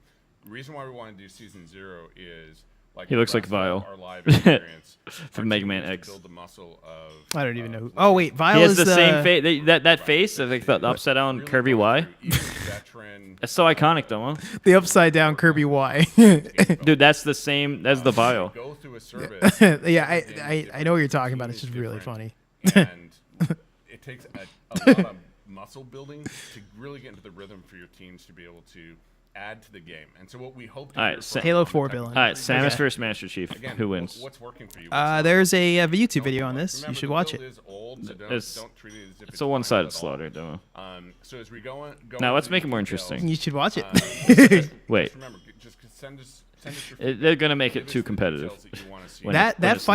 the reason why we want to do Season 0 is like He looks like the rest of Vile. our live experience, From our Mega team Man needs to X. build the muscle of, I don't even know who. of Oh wait, Vile He has is the same face. That face of like the upside down really Kirby going Y. through each veteran, That's so iconic, though, huh? the upside down Kirby Y. Dude, that's the same. That's the bio. go through a service. Yeah, I know what you're talking about. It's just really funny. And it takes a lot of muscle building to really get into the rhythm for your teams to be able to add to the game. And so what we hope to All hear right, from Halo on the 4 technical villain. All right, Samus Okay. versus Master Chief. Again, Who wins? What's working for you? What's not? There's a YouTube Don't video go on back. this. You Remember, should the watch build it. is old, so It's- don't treat it as if It's a final one-sided at all. slaughter, Domo. So as we go Now let's into make the it more details, interesting. You should watch it. Wait, Just remember, just send us your they're gonna make give it us too the competitive. details that you wanna see. When that it's-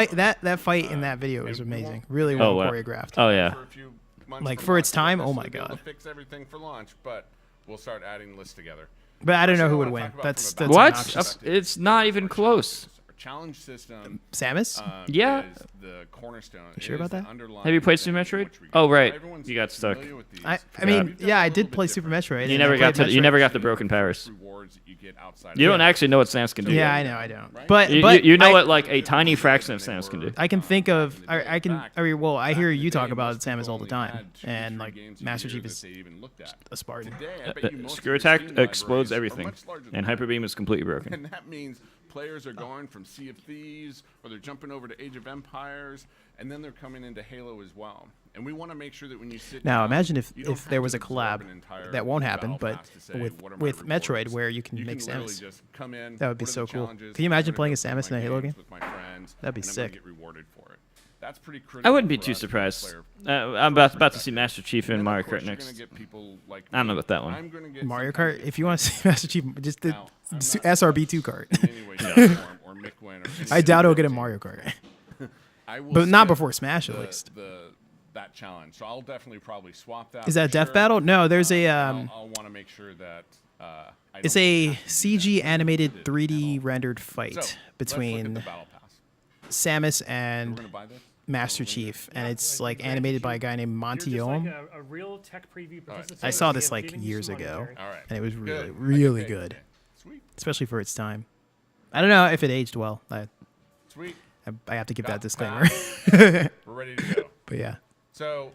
that fight in that video is and we amazing. won't- Really we well won't- choreographed. Oh yeah. For a few months Like, from for its launch, we time, won't oh my necessarily be able God. to fix everything for launch, but we'll start adding lists together. But I don't know First who thing I would wanna win. talk about That's from a that's What? obnoxious. It's not even close. Our challenge system. Samus? Yeah. Is the cornerstone. You sure It is about the that? underlying Have you played thing Super in Metroid? which we Oh, go. right. Everyone's You got stuck. familiar with these. I We've mean, done yeah, a I little did bit play Super different. Metroid. You and never I got played to. You Metroid. never got the broken powers. Rewards that you get outside of You don't the- actually know what Samus can do. Yeah, I know, I don't. Right? But You know I, what like a tiny fraction of Samus can do. I can think of. I can. I mean, well, I hear Back in you the talk day, about most people Samus all the only time, had 2 to and 3 like games a Master year Chief that is they even looked at. a Spartan. Today, I bet you most Screw of your Attack Steam explodes libraries are everything, much larger than and that. Hyper Beam is completely broken. And that means players are going from Sea of Thieves, or they're jumping over to Age of Empires, and then they're coming into Halo as well. And we want to make sure that when you sit Now, down, imagine if you don't there have was to a absorb collab an entire that won't happen, battle but pass to say, with what are my Metroid rewards? where you can make literally Samus. just come in, That would be what are so the cool. challenges? Can you imagine I'm gonna playing go as play Samus in my a Halo games game? with my friends, That'd be and I'm sick. gonna get rewarded for it. That's pretty critical. I wouldn't be for too us as a surprised. player. I'm about to see Master Chief in And then, Mario of course, Kart you're next. gonna get people like I don't know me. about that one. I'm gonna get Mario some kind Kart. of If you want to see Master Chief, just the Now, I'm not SRB2 kart. in any way, shape, form, or Miquin or I any doubt other he'll get a team. Mario Kart, I will but not skip before Smash at least. that that challenge. So I'll definitely probably swap that. Is that a for death sure. battle? No, there's a I'll want to make sure that it's a CG animated 3D rendered fight So, let's look at between the battle pass. Samus We're and gonna buy this. Master Chief, and it's like animated by a guy named Monty You're just Ohm. like a real tech preview participant. I saw We this have like given you years some money, ago, Jerry. All right. and it was Good. really, I can really pay. good, Sweet. especially for its time. I don't know if it aged well. Sweet. I have to give that Got disclaimer. We're ready to go. But yeah, So,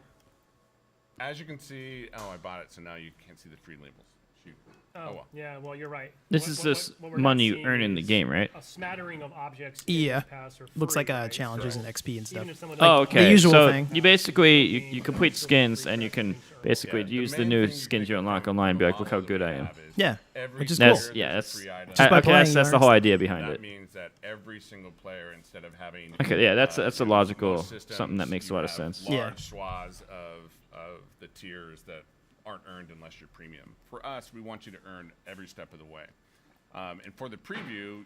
as you can see, I bought it, so now you can't see the free labels. Shoot. Oh well. Yeah, well, you're right. This What- is what- just what we're not money you seeing earn in the is game, right? A smattering of objects. in Yeah. this pass are looks free, like right? challenges So and XP and stuff. even if someone Oh, doesn't- okay. usual so thing. you basically you complete skins and you can basically Yeah, use the main new thing skins you pick up unlock from online and be the like, look how model good that I we am. have is Yeah, every which is player cool. gets Yeah, a that's free item. Just by okay. That's playing the whole idea behind That it. means that every single player, instead of having Okay, yeah, that's a you know, logical most systems, something that makes a you lot of have sense. Yeah. Large swaths of the tiers that aren't earned unless you're premium. For us, we want you to earn every step of the way. And for the preview,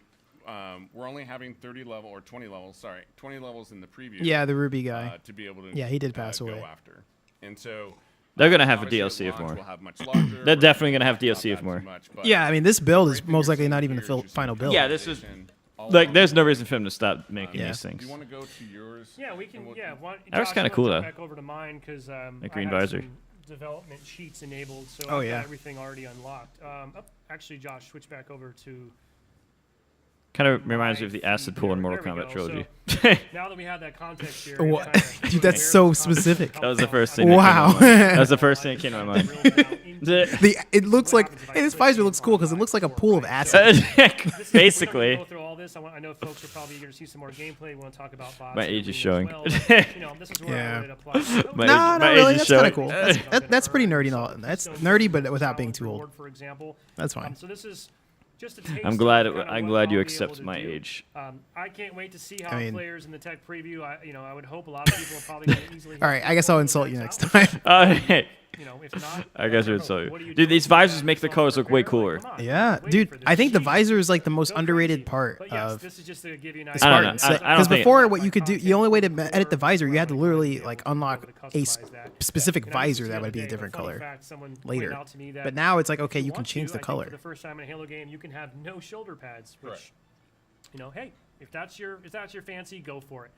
we're only having 20 levels in the preview. Yeah, the Ruby guy. To be able to Yeah, he did pass away. go after. And so They're gonna have a obviously at DLC of launch more. we'll have much larger, They're or definitely gonna have not DLC of that more. too much, but Yeah, I mean this build is everything most you're likely seeing not even the here is just final some build. Yeah, this is- customization all Like, along there's the no way. reason for him to stop making Yeah. these Do things. you want to go to yours? Yeah, we can. And we'll- Yeah, That was kinda cool, though. Back over to mine because That green I have visor. some development sheets enabled, so Oh, I've yeah. got everything already unlocked. Actually, Josh, switch back over to. Kind of reminds me of the acid pool in Mortal There we Kombat go. trilogy. Now that we have that context here, What? kinda Dude, that's where so this concept specific. comes That was the from. first thing. Wow. That was the first thing that came to my mind. It looks like this visor looks cool because it looks like a pool of acid. Basically. Go through all this. I know folks are probably eager to see some more gameplay. We want to talk about bots. My and age is everything showing. as well, but, you know, this is where Yeah. I would apply. My No, age- not my really. age is That's kind of showing. cool. That's pretty nerdy. And all. That's nerdy, but without being too old. For example, That's fine. so this is just a taste I'm glad. of kinda I'm what glad I'll you be accept able to my do. age. I can't wait to see how I mean- players in the tech preview. I would hope a lot of people are probably going to easily. All right, I guess I'll insult you next time. You know, if not, I guess don't you'd know, so. what are you Dude, doing these to visors get make the yourself colors look way prepared? cooler. Like, come on, Yeah, waiting dude, for this. I think the Jeez. visor is like the most Go underrated crazy. part But yes, of this is just to give you an the idea. I don't know. Spartans. I don't Because think- before, what you could do, the only way to edit the visor, you had to literally like unlock a specific And I was visor just that the would be a other day, different funny color fact, someone pointed later. out to me that But now it's like, okay, if you can want change to, the I think color. For the first time in a Halo game, you can have no shoulder pads, which, Correct. you know, hey, if that's your fancy, go for it.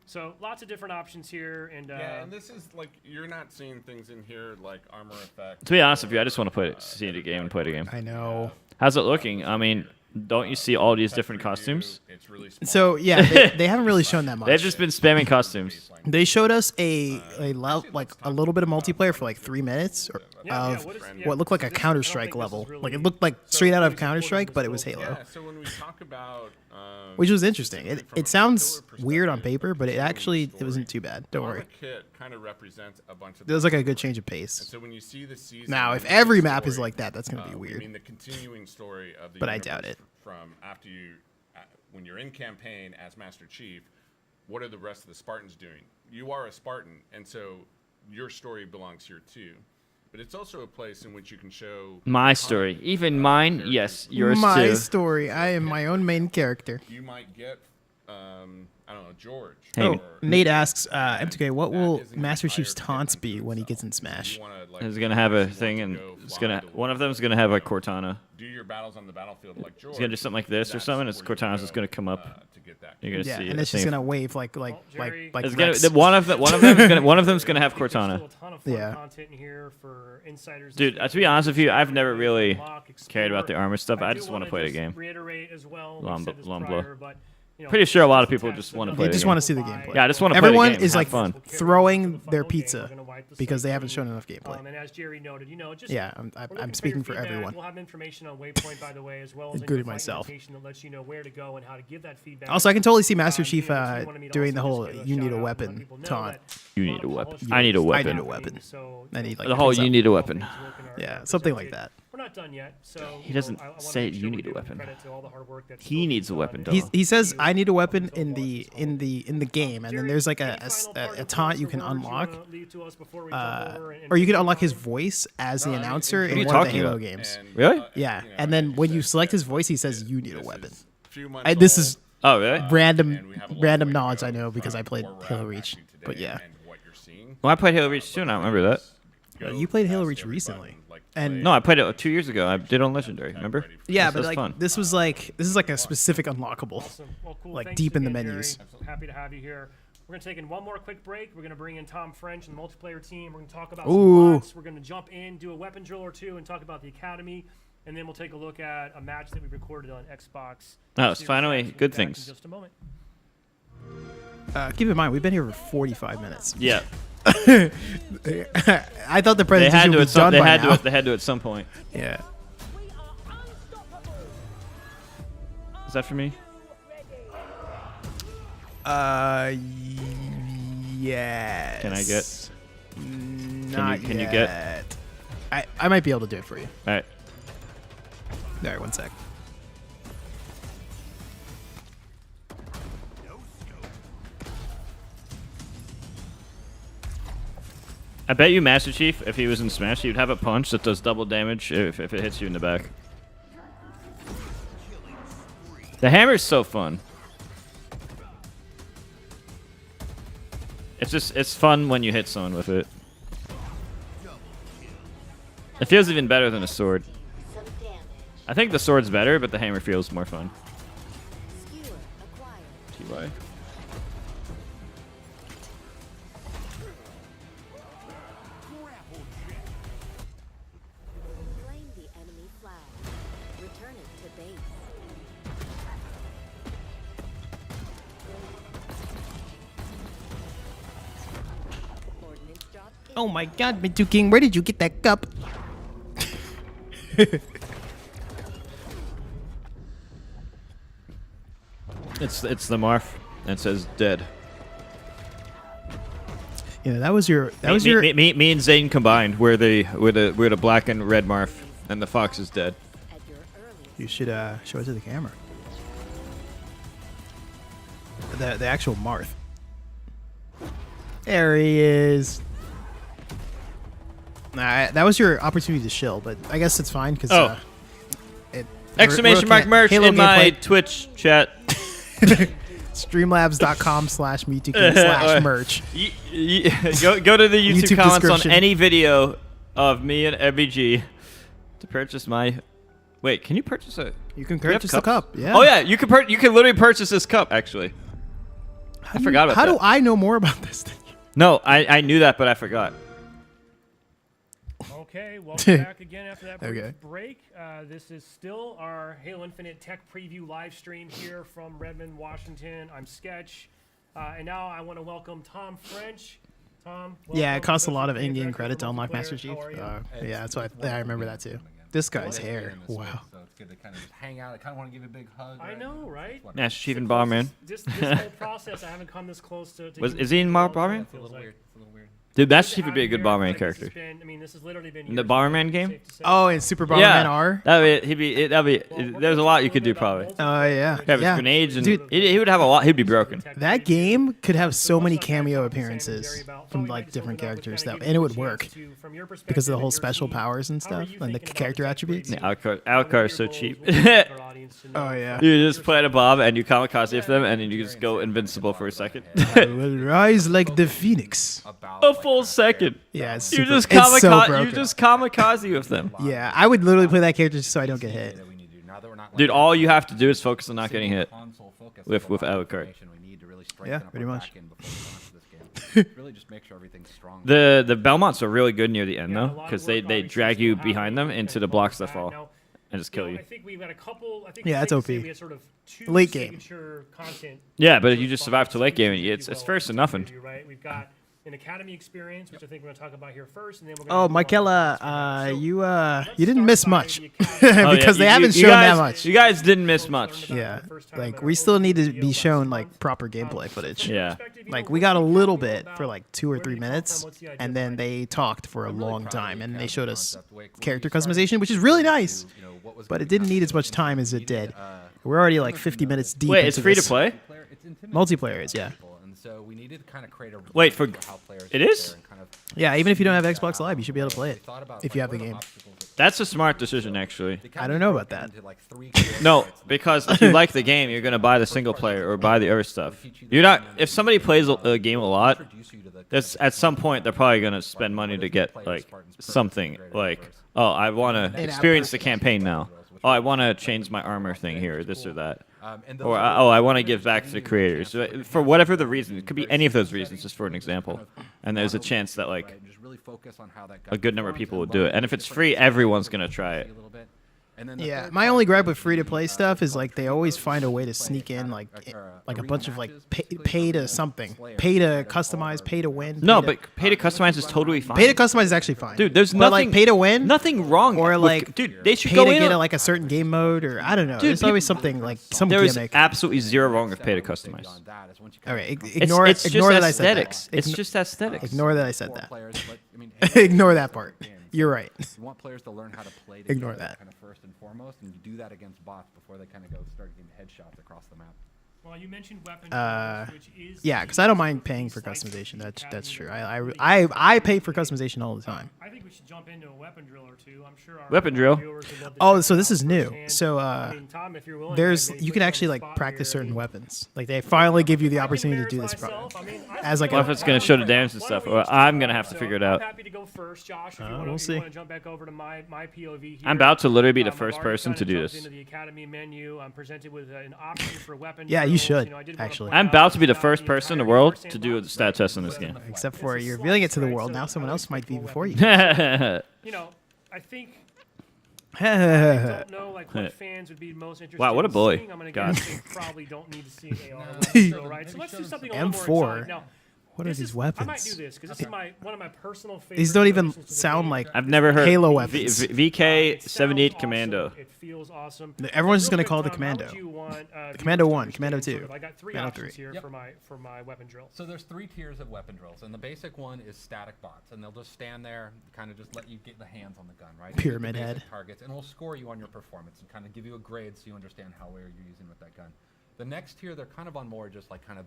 So lots of different options here, and Yeah, and this is like you're not seeing things in here like armor effect. To be honest with you, I just want to play it, see the game and play the game. I know. How's it looking? I mean, don't you see all these different Preview, costumes? It's really small. So yeah, they haven't really shown that much. They've just been spamming costumes. They showed us a like a little bit of multiplayer for like 3 minutes of what is- what looked like a this- I don't Counter think Strike this is level. really- Like it looked like straight out of Counter Strike, but it was Halo, Yeah, so when we talk about which was interesting. specifically from It a sounds killer weird on perspective, paper, but it continuing actually story, wasn't too bad. Don't the worry. armor kit kind of represents a bunch of It was like a things. good change of And pace. so when you see the season, Now, and if the every map is story, like that, that's gonna be I weird. mean, the continuing story of the But I universe doubt it. From after you, when you're in campaign as Master Chief, what are the rest of the Spartans doing? You are a Spartan, and so your story belongs here too. But it's also a place in which you can show My story, even mine. Yes, yours My too. story. I am my own main character. You might get, I don't know, George. Hey. Oh, or- Nate asks, M2K, what That will is an Master entire Chief's kit taunts unto be when he itself. gets in So Smash? you wanna, like, It's gonna have a want thing, to and go it's fly gonna. to One of war, them's gonna have a you know, Cortana. Do your battles on the battlefield like George. It's gonna do something like this or That's something. It's where you Cortana's just go, gonna come up. to get that. You're gonna Yeah, see. and a it's just thing. gonna wave like Jerry, It's Rex. gonna, one of them is gonna. One of them's gonna have There's still Cortana. a ton of fun Yeah. content in here for insiders. Dude, to be honest with you, I've never really cared about the armor stuff. I do just want to wanna play the just game. Reiterate as well. Lomba- we've said this Lombla. prior, but, you know, Pretty sure a lot of just people test just the wanna numbers play They the just game. want to see the gameplay. Yeah, I just want to Everyone play the game. is Have like fun. throwing their pizza because they haven't shown enough gameplay. And as Jerry noted, you know, just Yeah, we're I'm looking your speaking for feedback. everyone. We'll have information on Waypoint, by the way, as well as Including an myself. invitation that lets you know where to go and how to give that feedback. Also, I can totally see Master You Chief know, if you wanted me to doing the also whole just give "you need a shout-out and let weapon" people know taunt. that You a lot need a of weapon. polished I need a games weapon. I need a weapon. So, And he, you know, like, The whole comes you up. need a weapon. Yeah, something like that. We're not done yet, so He doesn't I wanna say make sure you we're need a giving weapon. credit to all the hard work that's He still needs a being weapon, done. Domo. He says, "I need a weapon so in far the this whole- in the game," and then there's like a taunt you can unlock, or you can unlock his voice as the announcer What are in you one of the talking Halo about? games. And, Really? Yeah, you know, and then like when you said, select his voice, he says, "You need a this weapon." is a few months This old, is Oh, really? and random we have a long random way to knowledge go I know because I from played where we're at Halo actually Reach. today But yeah, and what you're seeing seeing. Well, I played Halo Reach too, and I don't remember that. You played Halo Reach recently. And No, I played it 2 years ago. I did it on Legendary. Remember? yeah, This but was like fun. this is like a specific unlockable. Awesome. Well, cool. Like, Thanks deep in the again, menus. Jerry. Happy to have you here. We're going to take in one more quick break. We're going to bring in Tom French and the multiplayer team. We're going to talk about some bots. We're going to jump in, do a weapon drill or two, and talk about the Academy. And then we'll take a look at a match that we recorded on Xbox. Oh, it's Series finally X. We'll be good back in things. just a moment. Keep in mind, we've been here for 45 minutes. Yeah. I thought the They presentation had to would be at some. done They by had now. to. They had to at some point. Yeah. Is that for me? Yes. Can I get? Not can you yet. get? I might be able to do it for you. All right. All right, one sec. I bet you Master Chief, if he was in Smash, he'd have a punch that does double damage if it hits you in the back. The hammer's so fun. It's fun when you hit someone with it. It feels even better than a sword. I think the sword's better, but the hammer feels more fun. TY. Claim the enemy flag. Return it to base. Ordnance drop. Oh my God, Mew2King, where did you get that cup? It's the Marth. And it says dead. Yeah, that was your Me and Zane combined. We're the black and red Marth, and the fox is dead. At your earliest. You should show it to the camera. The actual Marth. There he is. Nah, that was your opportunity to shill, but I guess it's fine because Oh. we're Exclamation mark okay. merch Halo in my gameplay. Twitch chat. Streamlabs.com/Mew2King/merch. Go to the YouTube, YouTube comments description. on any video of me and MVG to purchase my. Wait, can you purchase it? You can Do we have purchase the cups? cup. Yeah. Oh yeah, you can literally purchase this cup actually. I forgot about How that. do I know more about this than you? No, I knew that, but I forgot. Okay, welcome back again after that brief Okay. break. This is still our Halo Infinite Tech Preview live stream here from Redmond, Washington. I'm Sketch. And now I want to welcome Tom French. Tom, Yeah, welcome, it costs a especially lot of being in-game director credit to for unlock multiplayer. Master Chief. How are you? Yeah, that's why I remember that too. This guy's hair. Wow. So it's good to kind of just hang out. I kind of want to give you a big hug. I know, right? Master Chief and Bomberman. This whole process, I haven't come this close to Is he in Bomberman? It's a little weird. It's a little weird. Dude, Master Chief would be a good Bomberman character. This has literally been In the years, Bomberman it's game? safe to say. Oh, and Super Bomberman Yeah, R. that'd be. There's a lot you could do probably. Oh yeah. Have his Yeah. grenades and Dude, he would have a lot. He'd be broken. that game could have so many cameo appearances from like different characters and it would work because of the whole special powers and stuff and the character attributes. Yeah, Alcar is so cheap. Oh yeah. You just plant a bomb and you kamikaze them, and then you just go invincible for a second. I will rise like the phoenix. A full second. Yeah, it's You super, just it's so broken. you just kamikaze with them. Yeah, I would literally play that character just so I don't get hit. That we need to do. Now that we're not Dude, like all you have to do is focus on not getting hit. console focused with- on with a lot of Alucard. information, we need to really strengthen Yeah, up pretty our much. back end before we launch this game. Really just make sure everything's strong. The Belmonts are really good near the end Yeah, a though, lot of because work they obviously drag still you happening. behind them into the blocks that fall Now, and just kill I you. think we've got a couple. I think Yeah, it's that's safe to say OP. we had sort of two Late game. signature content. Yeah, but if you sort of just survive to late game, spots, it's if you first to will, nothing. to right? We've got an Academy experience, which I think we're going to talk about here first, and then we're Oh, going to Michaela, you let's didn't start miss by much the Academy. Oh, yeah, because they you- haven't you shown guys- that much. You guys didn't miss much. Yeah, like we still need to be shown like proper gameplay footage. Yeah. Like we got a little bit for like 2 or 3 minutes, and then they talked for a long time, and they showed us character customization, which is really nice, but it didn't need as much time as it did. We're already like 50 minutes deep. Wait, it's into free to this. play? Multiplayer is, yeah. And so we needed to kind of create a Wait, for- how players it get is? there and kind of Yeah, even if you don't have Xbox Live, you should be able to play it thought about if you have like, the what are game. obstacles that That's a smart decision, actually. They I kinda don't know broke about into, that. like, 3 No, coordinates and because if you like the game, you're gonna buy the single player or buy the other stuff. You're not. If somebody plays a game a lot, introduce you to the that's at some point they're probably gonna spend money to get like something like, oh, I want to experience the campaign now. Oh, I want to change my armor thing here, this or that. and those Or are oh, I really want to good give back to the training creators. chance to For whatever the reason, it could be any of those reasons, just for an example. And there's a chance that like right, and just really focus on how that a guy good number of performs people and will do it. learn And if the it's different free, styles everyone's of gonna gameplay try it. a little bit. And then the Yeah, third my part only is gripe the with free-to-play stuff is like they always those find a way to play sneak in like like a arena bunch of like matches, pay, basically, pay to arena something, players pay to try to customize, all pay to our- win. No, pay to- but pay to customize is totally fine. pay to customize is actually fine. Dude, there's but nothing. like pay to win, Nothing wrong. or with- like dude, they should pay go to in. get like a certain game mode, or I don't know. Dude, There's always something like some there is gimmick. absolutely zero wrong with pay to customize. Okay, It's, ignore it's ignore just that I said aesthetics. that. It's just aesthetics. Ignore that I said that. Players, but, I mean, Ignore that part. games. You're right. You want players to learn how to play Ignore together that. kind of first and foremost, and you do that against bots before they kind of go start getting headshots across the map. Well, you mentioned weapon which is Yeah, because I don't mind paying for customization. That's true. I pay for customization all the time. I think we should jump into a weapon drill or two. I'm sure our Weapon drill? viewers would love to Oh, check so it this out is new. firsthand. So I mean, Tom, if you're willing, there's maybe you put can on the actually like spot practice here. I certain mean, weapons. Like they finally give you the I can opportunity to do embarrass this myself. I mean, I as like feel What if it's gonna show the damage and Why stuff? don't we Well, each I'm try gonna it? have to So figure it I'm out. happy to go first, Josh. If you we'll want see. to jump back over to my POV here. I'm about to literally be the I've first already person kinda to do jumped this. Into the academy menu, I'm presented with an option for weapon. Yeah, you drills. should, know, I did wanna actually. point I'm out about to be the it's not first person in the entirety world of our to do a sandbox, stat right? test in this But game. Except it's for a you're revealing it to the slice, world. right? Now So someone I else would might be expect before you. You know, I think I don't know like what fans would be most interested Wow, what a in bully. seeing. I'm gonna God. guess they probably don't need to see an AR weapon drill, right? So let's do something a little more M4. exotic. Now, What are this these is, I might do weapons? this because this is one of my personal favorites. These don't even additions to the sound game. like I've never heard Halo V- weapons. VK It sounds 78 awesome. Commando. It feels awesome. Everyone's just Real gonna quick, call it the Tom, how would Commando. you want, The Commando viewers to 1, Commando understand 2, sort of- I got three Commando options 3. here Yep. for my weapon drill. So there's 3 tiers of weapon drills, and the basic one is static bots, and they'll just stand there, kind of just let you get the hands on the gun, right? Pyramid The basic head. targets, and it'll score you on your performance and kind of give you a grade so you understand how well you're using with that gun. The next tier, they're kind of on more just like kind of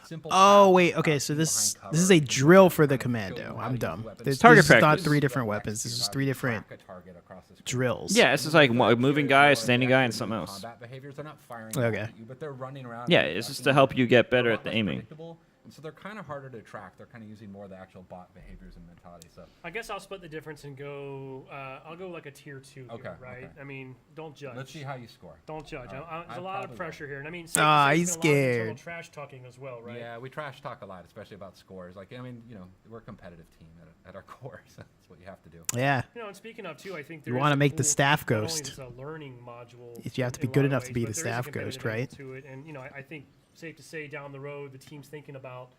simple. Oh paths, wait, okay. behind So this cover, is a and drill for the kind of show commando. you how I'm to use dumb. weapons. This Target is not practice. 3 different The weapons. next This tier, is how 3 you different track a target across the screen. drills. Yeah, this is like moving guy, standing guy, and Actually something do else. Combat behaviors. They're not firing Okay. at you, but they're running around. Yeah, and it's just ducking to help you get They're better a at lot the less aiming. predictable, and so they're kind of harder to track. They're kind of using more of the actual bot behaviors and mentality. So I guess I'll split the difference and go. I'll go like a tier 2 here, Okay, right? okay. I mean, don't judge. let's see how you score. Don't judge. All right. There's a I lot of probably pressure here, and I mean, he's safe to say there's been a lot of internal scared. trash talking as well, right? Yeah, we trash talk a lot, especially about scores. Like, I mean, you know, we're a competitive team at our core, so that's what you have to do. Yeah. You know, and speaking of too, I think You there wanna is a make the cool- staff not only ghost. is a learning module. You have to be in a good lot of enough to ways, be but the there is a staff ghost, competitive angle right? To it, and you know, I think safe to say down the road, the team's thinking about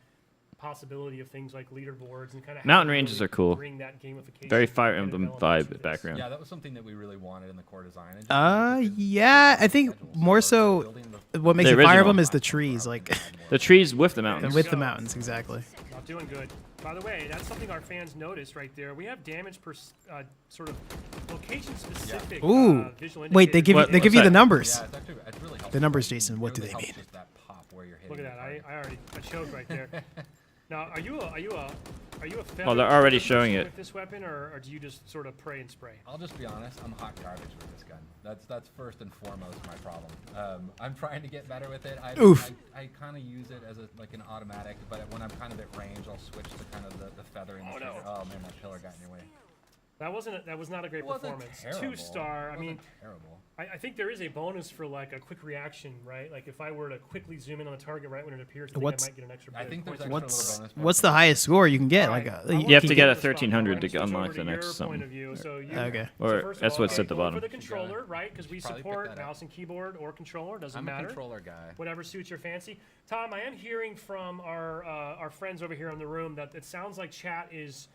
the possibility of things like leaderboards and kind of Mountain ranges are cool. Bring that gamification. Very Fire and Emblem development to vibe this. background. Yeah, that was something that we really wanted in the core design. and just Yeah. I think schedules, more so so. building What makes The it Fire original. Emblem is the trees, like The trees with the mountains. with the mountains, exactly. Not doing good. By the way, that's something our fans noticed right there. We have damage per sort of location specific. Ooh. Visual Wait, they give you What- they give what's you the that? numbers. Yeah, it's really helpful. The numbers, Jason. What It do really they helps mean? just that pop where you're hitting Look at the that. target. I choked right there. Now, are you a Oh, they're already showing it. with this weapon, or do you just sort of pray and spray? I'll just be honest. I'm hot garbage with this gun. That's first and foremost my problem. I'm trying to get better with it. Oof. I kind of use it as like an automatic, but when I'm kind of at range, I'll switch to kind of the feathering. Oh, no. Oh man, that pillar got in your way. That was not a great It wasn't performance. terrible. 2-star. It I mean, wasn't terrible. I think there is a bonus for like a quick reaction, right? Like if I were to quickly zoom in on the target right when it appears, I think What's- I might get an extra. I bit of think there's points. extra What's little bonus what's the highest score you can get? All Like right. a, You have to can get a This spot, 1300 right? to Switch over unlock the your next point something. of view. So you, Okay. so Or first of that's all, what's okay, at the going bottom. For the controller, right? Because we Probably pick support that up. mouse and keyboard or controller. Doesn't I'm matter. a controller guy. Whatever suits your fancy. Tom, I am hearing from our friends over here in the room that it sounds like chat is,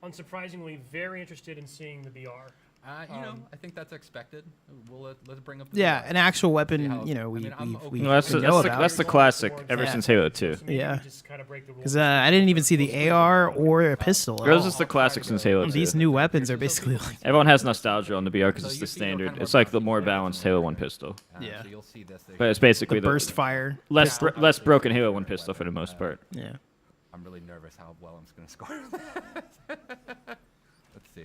unsurprisingly, very interested in seeing the BR. I think that's expected. Let's bring up. The Yeah, device. an actual See weapon. how- You know, I mean, I'm okay. we Well, that's we the, know that's, the, about. that's the classic ever Yeah. since Halo 2. So maybe Yeah. we just kind of break the rules. Because I didn't even see the AR or a pistol. at Girls all. is the classic since Halo 2. These new weapons are basically like. Everyone has nostalgia on the BR because So it's you the see, you know, standard. kind of It's what like the Buffy more does balanced in Halo the 1 game. pistol. So you'll see this. But it's basically the Burst fire. less pistol. less broken Halo 1 pistol for the most part. Yeah. I'm really nervous how well I'm just gonna score. Let's see.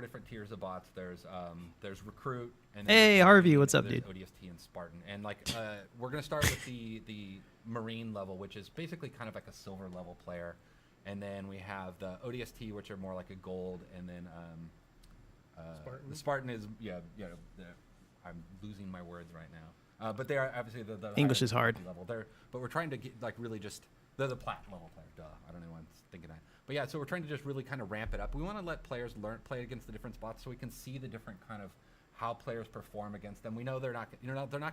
4 different tiers of bots. There's recruit. And Hey, there's Harvey, Marine, what's up, there's dude? ODST and Spartan. And like we're gonna start with the Marine level, which is basically kind of like a silver level player. And then we have the ODST, which are more like a gold, and then Spartan. the Spartan is I'm losing my words right now. But they are obviously the English higher is hard. level. But we're trying to get like really just they're the plat level player. Duh, I don't know why I'm thinking that. But yeah, so we're trying to just really kind of ramp it up. We want to let players play against the different spots so we can see the different kind of how players perform against them. We know they're not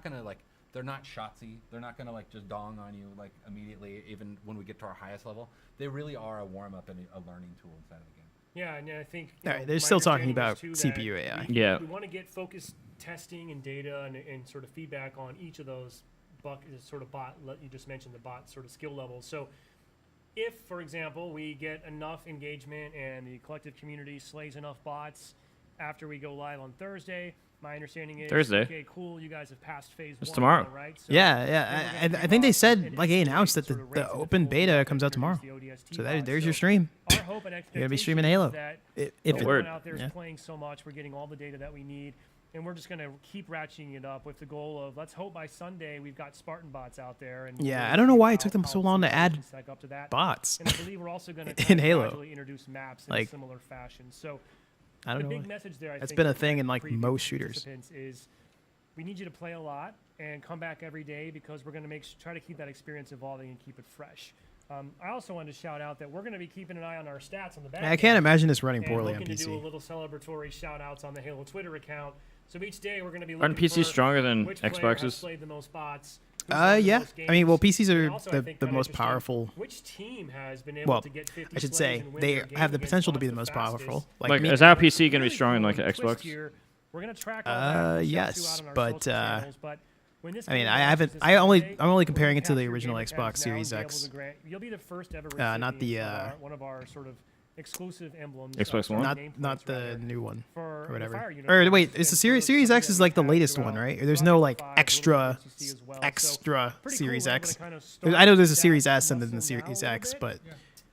gonna like. They're not shotsy. They're not gonna like just dong on you like immediately. Even when we get to our highest level, they really are a warm up and a learning tool inside of the game. Yeah, and I think All right, they're still talking about CPU AI. Yeah. We want to get focused testing and data and sort of feedback on each of those sort of bot. You just mentioned the bot sort of skill levels. So if, for example, we get enough engagement and the collective community slays enough bots after we go live on Thursday, my understanding is Thursday. Okay, cool. You guys have passed phase It's 1, tomorrow. right? So Yeah. I think they said, like, they announced that the open beta comes out tomorrow. So there's your stream. Our hope and You're gonna be streaming expectation Halo. is that If everyone Word. out there is Yeah. playing so much, we're getting all the data that we need, and we're just going to keep ratcheting it up with the goal of let's hope by Sunday we've got Spartan bots out there. And Yeah, we'll I don't know see why it how- took them how so long to some add can stack up to that. bots. And I believe we're also going in to Halo. gradually introduce maps in a Like, similar fashion. So I don't the know. big why. message there, I That's think, been a for thing tech in like preview most shooters. participants is we need you to play a lot and come back every day because we're going to try to keep that experience evolving and keep it fresh. I also wanted to shout out that we're going to be keeping an eye on our stats on the back. I can't imagine this running and poorly on looking to do a PC. little celebratory shout outs on the Halo Twitter account. So each day we're going to be Aren't looking PCs for stronger than which player has Xboxes? played the most bots. who's won the Yeah. most I mean, well, games, PCs are and also, I think, the kinda most interesting, powerful. Which team has been able Well, to get 50 I should slays say and win they their game have the against potential to bots be the most fastest? powerful. Like, me- is our PC What's going to be really stronger than cool like an and twist Xbox? here, we're going to track all that. We'll shout you yes, out on our but, social channels, but when this I mean, game I launches haven't. this I'm Sunday, only we're comparing gonna it to the capture original gamer tags Xbox now and Series be able X. to grant- You'll be the first ever Not recipient the, of one of our sort of exclusive emblems. Xbox One? Not the new one for or whatever. Fire Or uniforms wait, it's the and Series sort of Series X something is that like the we've had latest one, throughout right? There's Dragon no Ball like 5, extra Little Bit as well. So extra pretty Series cool. We're X. gonna kind of start I know there's a that Series S and then the muscle now Series a little X, bit. but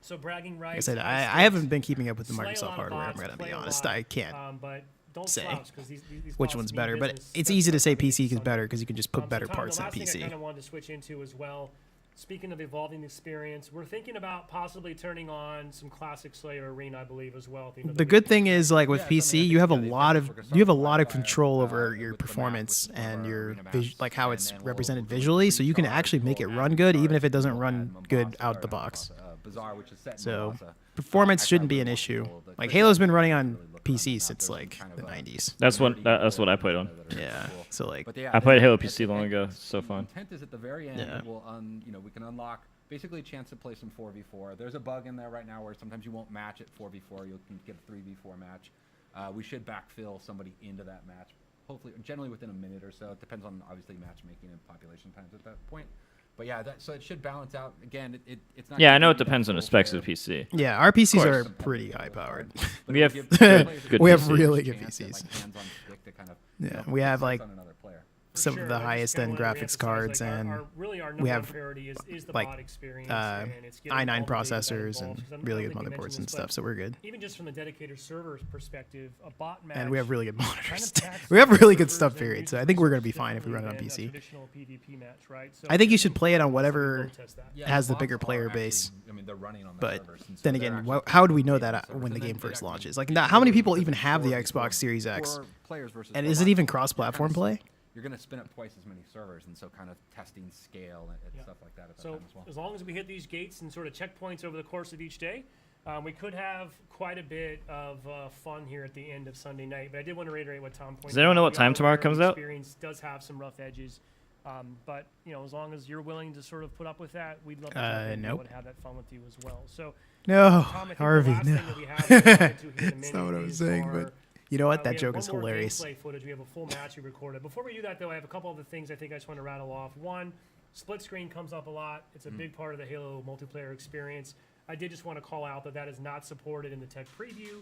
So bragging like rights. I said, high I haven't stakes, been keeping up with the slay a Microsoft lot of hardware. I'm bots, gonna play be a honest. lot, I can't but don't say slouch 'cause these which bots one's mean better, but business. it's That's easy to what say I think PC is Sunday. better because you can just put better So Tom, parts the on last thing I PC. kind of wanted to switch into as well. Speaking of evolving the experience, we're thinking about possibly turning on some classic Slayer Arena, I believe, as well. At the end of The week. good thing is, like with Yeah, so I mean, I PC, think you have a that they lot said of we're gonna you have a start lot of Wi-Fi, control over with your the map, performance which is one of and our your arena maps, like how and it's then represented we'll visually. So you can recharge, actually make it we'll run add good, even recharge, if it doesn't we'll run add good Mombasa, out the or not box. Mombasa, Bazaar, which is set in So Mombasa. performance I shouldn't be really an want issue. people to Like click Halo's on been it, running really on look around PC now. since There's some like kind the of, 90s. That's what nerdy that's what I core played on. that are really Yeah. cool. So like But yeah, I played then Halo at PC the long end- ago. It's so the fun. intent is at the very end Yeah. we'll we can unlock basically a chance to play some 4v4. There's a bug in there right now where sometimes you won't match at 4v4. You can get a 3v4 match. We should backfill somebody into that match. Hopefully, generally within a minute or so. It depends on obviously matchmaking and population times at that point. But yeah, so it should balance out. Again, it's not. Yeah, I gonna know it be that depends on the full specs of fair, the PC. yeah, our PCs course. are pretty high powered. but We it have gives good- players a good We have PCs. really good chance at, PCs. like, hands-on stick to kind of, Yeah, you know, we have focus like on another player. For some sure, of the I just highest kinda end wanna graphics reemphasize, cards, like, and really our we number have, one priority is the like, bot experience. uh, and it's getting i9 all the data that processors and involves, 'cause I don't really good think we mentioned motherboards and this, stuff. but So we're good. even just from the dedicated server perspective, a bot match. And we have really good kind monitors. of taxes We have really good servers stuff and period. So I uses think we're gonna be resources fine if we run it on differently than PC. a traditional PvP match, right? So I think you should play it on something to whatever road test that. Yeah, has the bots bigger are player actually- base. I mean, they're running on the But servers, and so then they're again, actually how do we know updating that the when servers, the and game then first they launches? actually Like, how many people do even have the 4v4 Xbox Series X? for players versus And four is it bots. even You're cross-platform kinda play? You're going to spin up twice as many servers, and so kind of testing scale and Yeah. stuff like that at that So time as well. as long as we hit these gates and sort of checkpoints over the course of each day, we could have quite a bit of fun here at the end of Sunday night. But I did want to reiterate what Tom pointed out. Does anyone know what We time are tomorrow aware comes the out? Experience does have some rough edges. But, as long as you're willing to sort of put up with that, we'd love to jump in and be able nope. to have that fun with you as well. So, No, Tom, I think Harvey, the last no. thing that we have that we wanted to hit in a That's not minute what I was is saying, our- but you know what? we That have joke one is more hilarious. gameplay footage. We have a full match we recorded. Before we do that, though, I have a couple of the things I think I just want to rattle off. One, split screen comes up a lot. It's a big part of the Halo multiplayer experience. I did just want to call out that is not supported in the tech preview.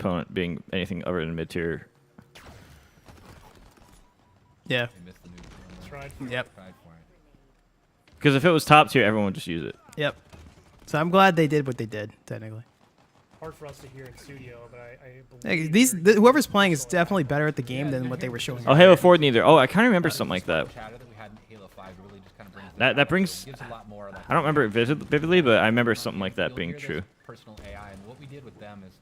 opponent being anything other than mid tier. Yeah. They missed the neutral on that. Tried. Yep. Tried for it. Because if it was top tier, everyone would just use it. Yep. So I'm glad they did what they did, technically. Hard for us to hear in studio, but I Hey, believe whoever's playing is definitely better at the game than what they were showing. Oh, Halo 4 neither. Oh, I kind of remember something like that. That brings. gives a lot more of that. I don't remember it vividly, but I remember something like that being true. Personal AI, and what we did with them is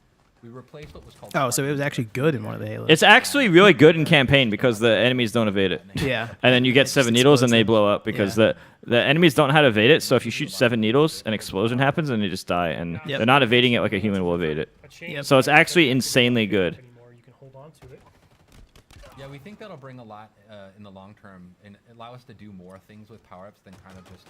we replaced what was called. Oh, so it was actually good in one of the Halos. It's actually really good in campaign because the enemies don't evade it. Yeah. And then you get 7 needles and they blow up because Yeah. the enemies don't know how to evade it. So if you shoot 7 needles, an explosion happens and they just die. And Yep. they're not evading it like a human will evade it. a change So it's actually insanely good. anymore. You can hold on to it. Yeah, we think that'll bring a lot in the long term and allow us to do more things with power-ups than kind of just,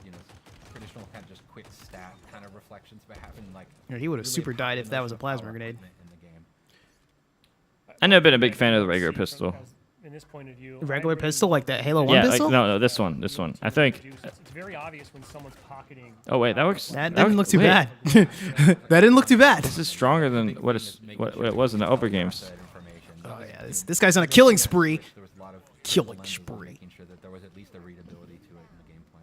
traditional kind of just quick stat kind of reflections, but having like. Yeah, he would have really super died if that was a emotional plasma power grenade. equipment in the game. I've never been a big fan of the regular pistol. In this point of view, Regular I really pistol, like that Halo 1 Yeah, like, pistol? no, this one. I think. It's very obvious when someone's pocketing. Oh wait, that works. That didn't look too wait, bad. That didn't look too bad. This is stronger than what it was in the other games. That information. Oh yeah, this guy's on a killing spree. There was a lot of Killing lenses on spree. making sure that there was at least a readability to it in the gameplay.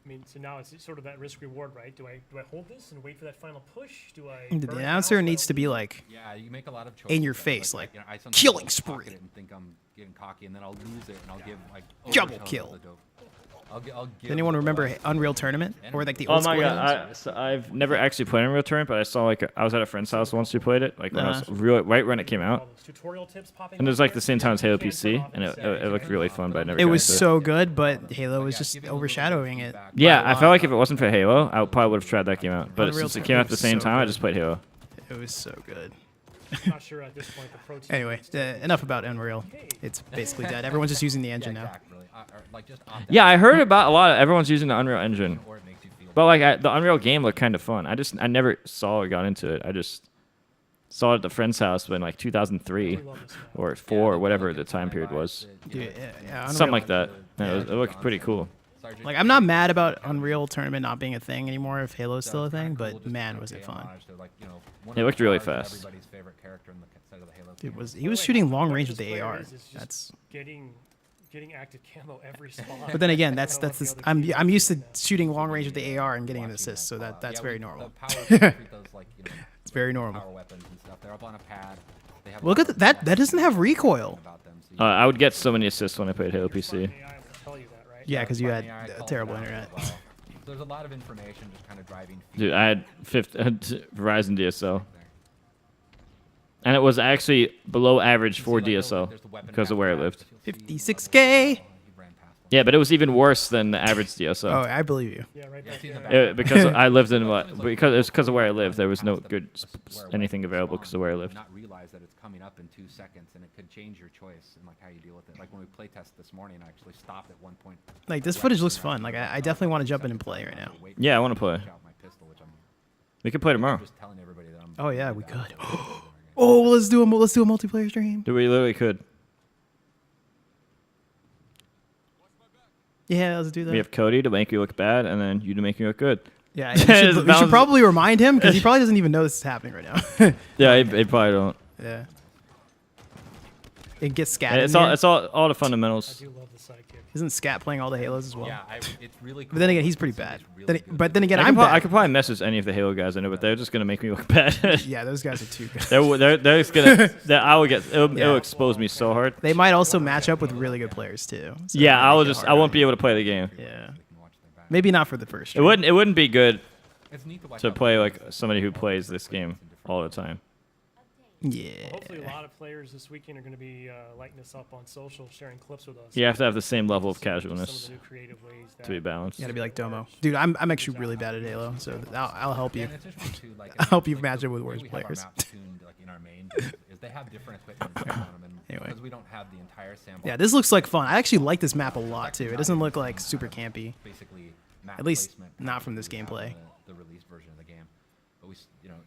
I mean, so now it's sort of that risk reward, right? Do I hold this and wait for that final push? Do I? The burn it announcer out? needs to be like, Yeah, you make a lot of choices. in your that, face, like, I sometimes killing will spree. pocket it and think I'm getting cocky, and then I'll lose it, and I'll give like Double overkill of kill. the dope. I'll give does anyone remember Unreal Tournament? Or like the Oh old my school god, Halos? I've never actually played Unreal Tournament, but I saw I was at a friend's house once who played it, like when I was Uh-huh. really right when it came All out, those tutorial tips popping and it up was like there. the same time as Halo You can't turn PC, off and and it looked really fun, but I never. It got was into so good, but Halo was just overshadowing it. Yeah, I felt like if it wasn't for Halo, I probably would have tried that game out. But Unreal since it came out at the same so time, I good. just played Halo. It was so good. Not sure at this point the pro team Anyway, needs to- enough about Unreal. It's basically dead. Everyone's just using the engine now. Jack, really. Or, like, just opt Yeah, out, I heard about a lot of everyone's using the Unreal Engine, or it makes you feel but like the Unreal game looked kind of fun. I never saw or got into it. I just saw it at the friend's house in like 2003 love this map. or 4 or whatever the time period was, Dude, yeah, Unreal. something like that. And it looked pretty cool. Sergeant Like, I'm not mad about Unreal Tournament not being a thing anymore if Halo's still a kinda thing, cool, but just man, to was pay it fun. homage to, like, one It of looked the really stars of fast. Everybody's favorite character in the set of the Halo He game. was By the shooting way, long what range this with the player AR. is just That's getting active camo every spot. but then again, that's I don't know that's what this, the other teams I'm are used to doing now. shooting long range with the AR and getting an Watching assist, so that that's yeah, very the normal. power treat those, like, It's very normal. power weapons and stuff. They're up on a pad. They have Look at that doesn't have recoil. about them, so you I would get so many assists when I played Halo PC. AI will tell you that, right? Yeah, because you had Spartan AI calls terrible it out internet. as well. There's a lot of information just kind of driving. Dude, I had Verizon DSL, and it was actually below average for DSL because of where I lived. 56K. Yeah, but it was even worse than the average Oh, DSL. I believe you. Yeah, right back see the there. Because I lived in because it's because of where I lived. There was no good anything available because of where I lived. Not realize that it's coming up in 2 seconds, and it could change your choice and like how you deal with it. Like when we play test this morning, I actually stopped at one point. Like, this footage looks fun. Like, I definitely want to jump in and play right now. Yeah, I want to play. We could play tomorrow. Just telling everybody that I'm Oh yeah, we doing could. that. Oh, let's do a multiplayer stream. Dude, we literally could. Yeah, let's do that. We have Cody to make you look bad, and then you to make you look good. Yeah, It's we should balance- probably remind him because he probably doesn't even know this is happening right now. Yeah, they probably don't. Yeah. It gets Scat. And in it's all here. it's all the I fundamentals. do love the sidekick. Isn't Scat playing all the Halos as well? Yeah, it's really. But then cool. again, he's pretty It's bad. really good. But then again, I I'm could, I bad. could probably message any of the Halo guys I know, but they're just gonna make me look bad. Yeah, those guys are too good. they're just gonna. I will get. It'll Yeah. expose me so hard. They might also match up with really good players too. So Yeah, it I might will get just. I harder. won't be able to play the game. Yeah, You can watch their back. maybe not for the first. It stream. wouldn't. It wouldn't be good It's neat to watch to how play players like somebody who plays this game all the time. Yeah. Hopefully, a lot of players this weekend are going to be lighting us up on social, sharing clips with us. You have to have the same level of Some of casualness the new creative ways to be that balanced. You gotta be like Domo, dude. I'm actually really bad at Halo, so I'll help you. And it's interesting too, like, I'll help you like, match the it with way worse we have our players. maps tuned, like, in our main is they have different equipment on them, and Anyway. because we don't have the entire sandbox. Yeah, this looks like fun. I actually like this map a lot too. It doesn't look like super campy. Basically, map At least placement not from this we have gameplay. in The release version of the game, but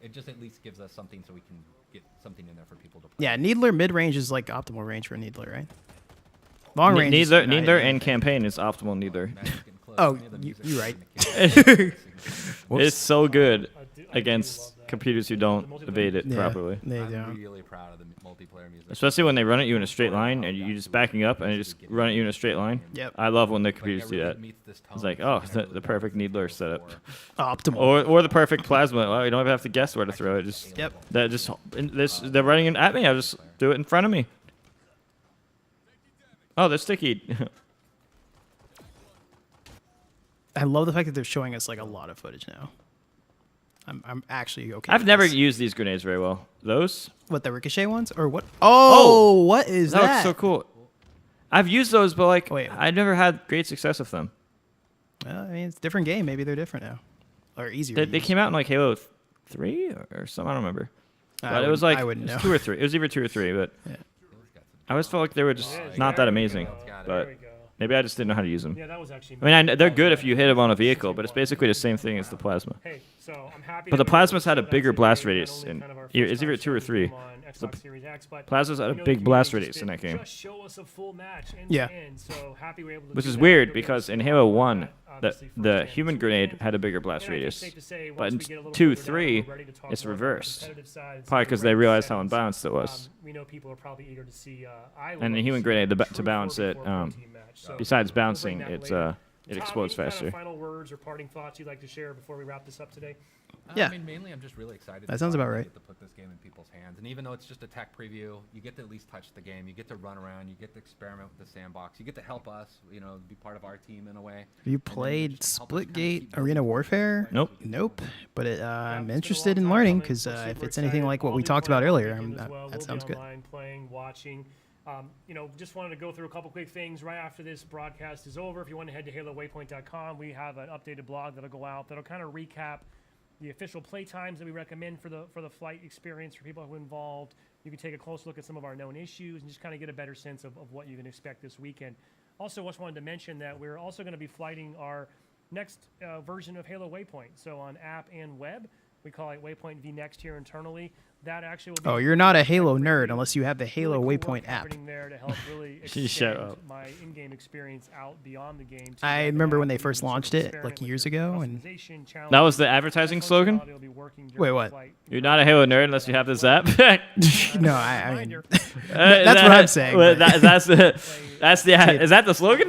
it just at least gives us something so we can get something in there for people to play. Yeah, Needler mid range is like optimal range for Needler, right? Long range. is Neither not neither anything. and campaign is optimal neither. Magic's getting close. Oh, Any of the you music right. in the game. It's so good I do against love that. computers who don't evade it properly. They I'm don't. really proud of the multiplayer music. Especially when they run at you in a straight line and you just backing up and they just run at you in a straight line. Yep. I love when the Like, computers do that. meets this It's tone like, of oh, something I the really perfect wanted to needler see setup. before. Optimal. Or the perfect plasma. Well, you don't even have to guess where to throw it. Just Yep. that just they're running at me. I just do it in front of me. Oh, they're sticky. I love the fact that they're showing us like a lot of footage now. I'm actually okay. I've with never this. used these grenades very well. Those? What, the ricochet ones or what? Oh, what is That that? looks so cool. I've used those, but like Wait. I never had great success with them. Well, I mean, it's a different game. Maybe they're different now, or easier. They came out in like Halo 3 or something. I don't remember. But it was I like wouldn't it was know. 2 or 3. It was either 2 or 3, but Yeah. I always felt like they were just not that amazing. But There we go. maybe I just didn't know how to use them. Yeah, that was actually. I mean, they're good if you hit them on a vehicle, but it's basically the same thing as the plasma. Hey, so I'm happy. But the that we were able plasma's to had a show that bigger today, blast not radius only in- kind of our it's first either time 2 or showing 3. them on Xbox Series X, but Plasma's had a we know big the blast community radius in that just game. Just show us a full match end Yeah. to end. So happy we're able to Which do is that. weird We're able because to in see Halo all 1, that, the obviously, the firsthand human this grenade weekend. had a bigger blast And I think radius. safe to say, But once in we get a little 2, further down, 3, we're ready to talk it's more about the reversed. competitive side, Probably some because of they the realized how settings. unbalanced it was. We know people are probably eager to see And the human grenade, to balance it, besides bouncing, it explodes Tom, any faster. kind of final words or parting thoughts you'd like to share before we wrap this up today? Yeah. I mean, mainly I'm just really excited. That sounds about right. To put this game in people's hands, and even though it's just a tech preview, you get to at least touch the game. You get to run around. You get to experiment with the sandbox. You get to help us, be part of our team in a way. Have you And then you played get to help us kinda Splitgate keep building Arena the Warfare? Nope. Nope. But I'm been a interested long in time learning coming. because We're if super it's anything excited. like what I'll we be talked playing about all earlier, weekend as that well. We'll sounds be good. online, playing, watching. Just wanted to go through a couple quick things right after this broadcast is over. If you want to head to HaloWaypoint.com, we have an updated blog that'll go out that'll kind of recap the official play times that we recommend for the flight experience for people who are involved. You can take a close look at some of our known issues and just kind of get a better sense of what you can expect this weekend. Also, just wanted to mention that we're also going to be flighting our next version of Halo Waypoint. So on app and web, we call it Waypoint V Next here internally. That actually will be Oh, you're not a Halo nerd unless you have the Halo Waypoint app. happening there to help really Shut extend up. my in-game experience out beyond the game. to I the remember app. when they You can first sort of launched it, experiment like, with years your ago, and- customization, That was the challenges, advertising and slogan? functionality will be working during Wait, the what? flight. You're not a Halo nerd unless you have this app. No, I mean, Reminder, that's what I'm saying, Well, but- that's the is that the slogan?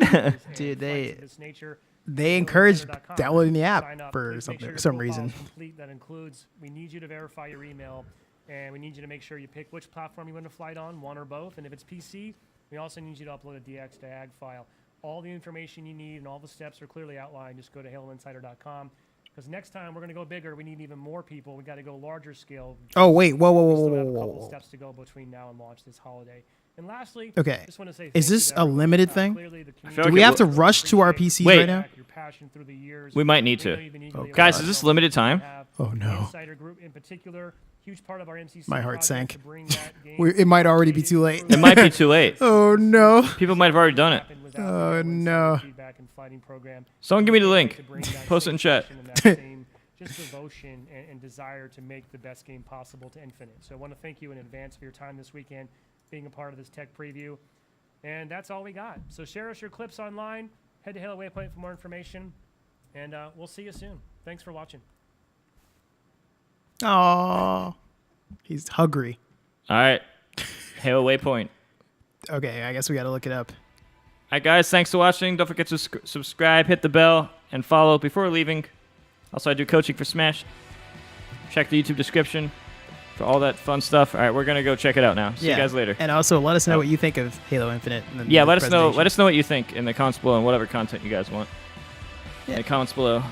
Dude, they- of this nature. they encourage HaloCenter.com. downloading the app Sign up. for Please make sure your some profile is reason. Complete. That includes, we need you to verify your email, and we need you to make sure you pick which platform you want to flight on, one or both. And if it's PC, we also need you to upload a DX to AG file. All the information you need and all the steps are clearly outlined. Just go to HaloInsider.com. Because next time we're going to go bigger. We need even more people. We got to go larger scale. Oh, wait. Whoa, whoa, We whoa, still whoa, have a whoa, couple whoa. steps to go between now and launch this holiday. And lastly, Okay. just want to say Is thank you this to a everyone. limited thing? Clearly the feel community like Do we it have to will- rush to our PCs Wait. right now? your passion through the years. We might need We know to. you've been eagerly Oh, Guys, God. is this limited time? Oh, The no. Insider Group in particular, huge part of our MCC My heart project sank. to bring that game It might already be too late. It might be too late. Oh, no. People might have already done it. happened without Oh, the Insider no. feedback and fighting program. Someone give me the link. To bring that Post it same in chat. passion and that same just devotion and desire to make the best game possible to Infinite. So I want to thank you in advance for your time this weekend, being a part of this tech preview. And that's all we got. So share us your clips online. Head to Halo Waypoint for more information. And we'll see you soon. Thanks for watching. Oh, he's hungry. All right. Halo Waypoint. Okay, I guess we got to look it up. All right, guys. Thanks for watching. Don't forget to subscribe, hit the bell, and follow before leaving. Also, I do coaching for Smash. Check the YouTube description for all that fun stuff. All right, we're gonna go check it out now. See you guys later. And also, let us know what you think of Halo Infinite. and Yeah, the let us know. presentation. Let us know what you think in the comments below and whatever content you guys want. Yeah. In the comments below.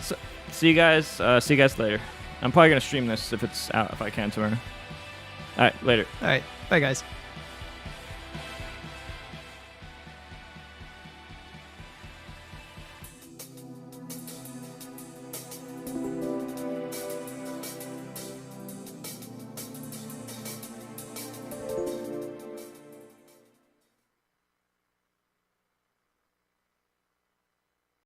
So, see you guys. See you guys later. I'm probably gonna stream this if it's out if I can tomorrow. All right, later. All right, bye, guys.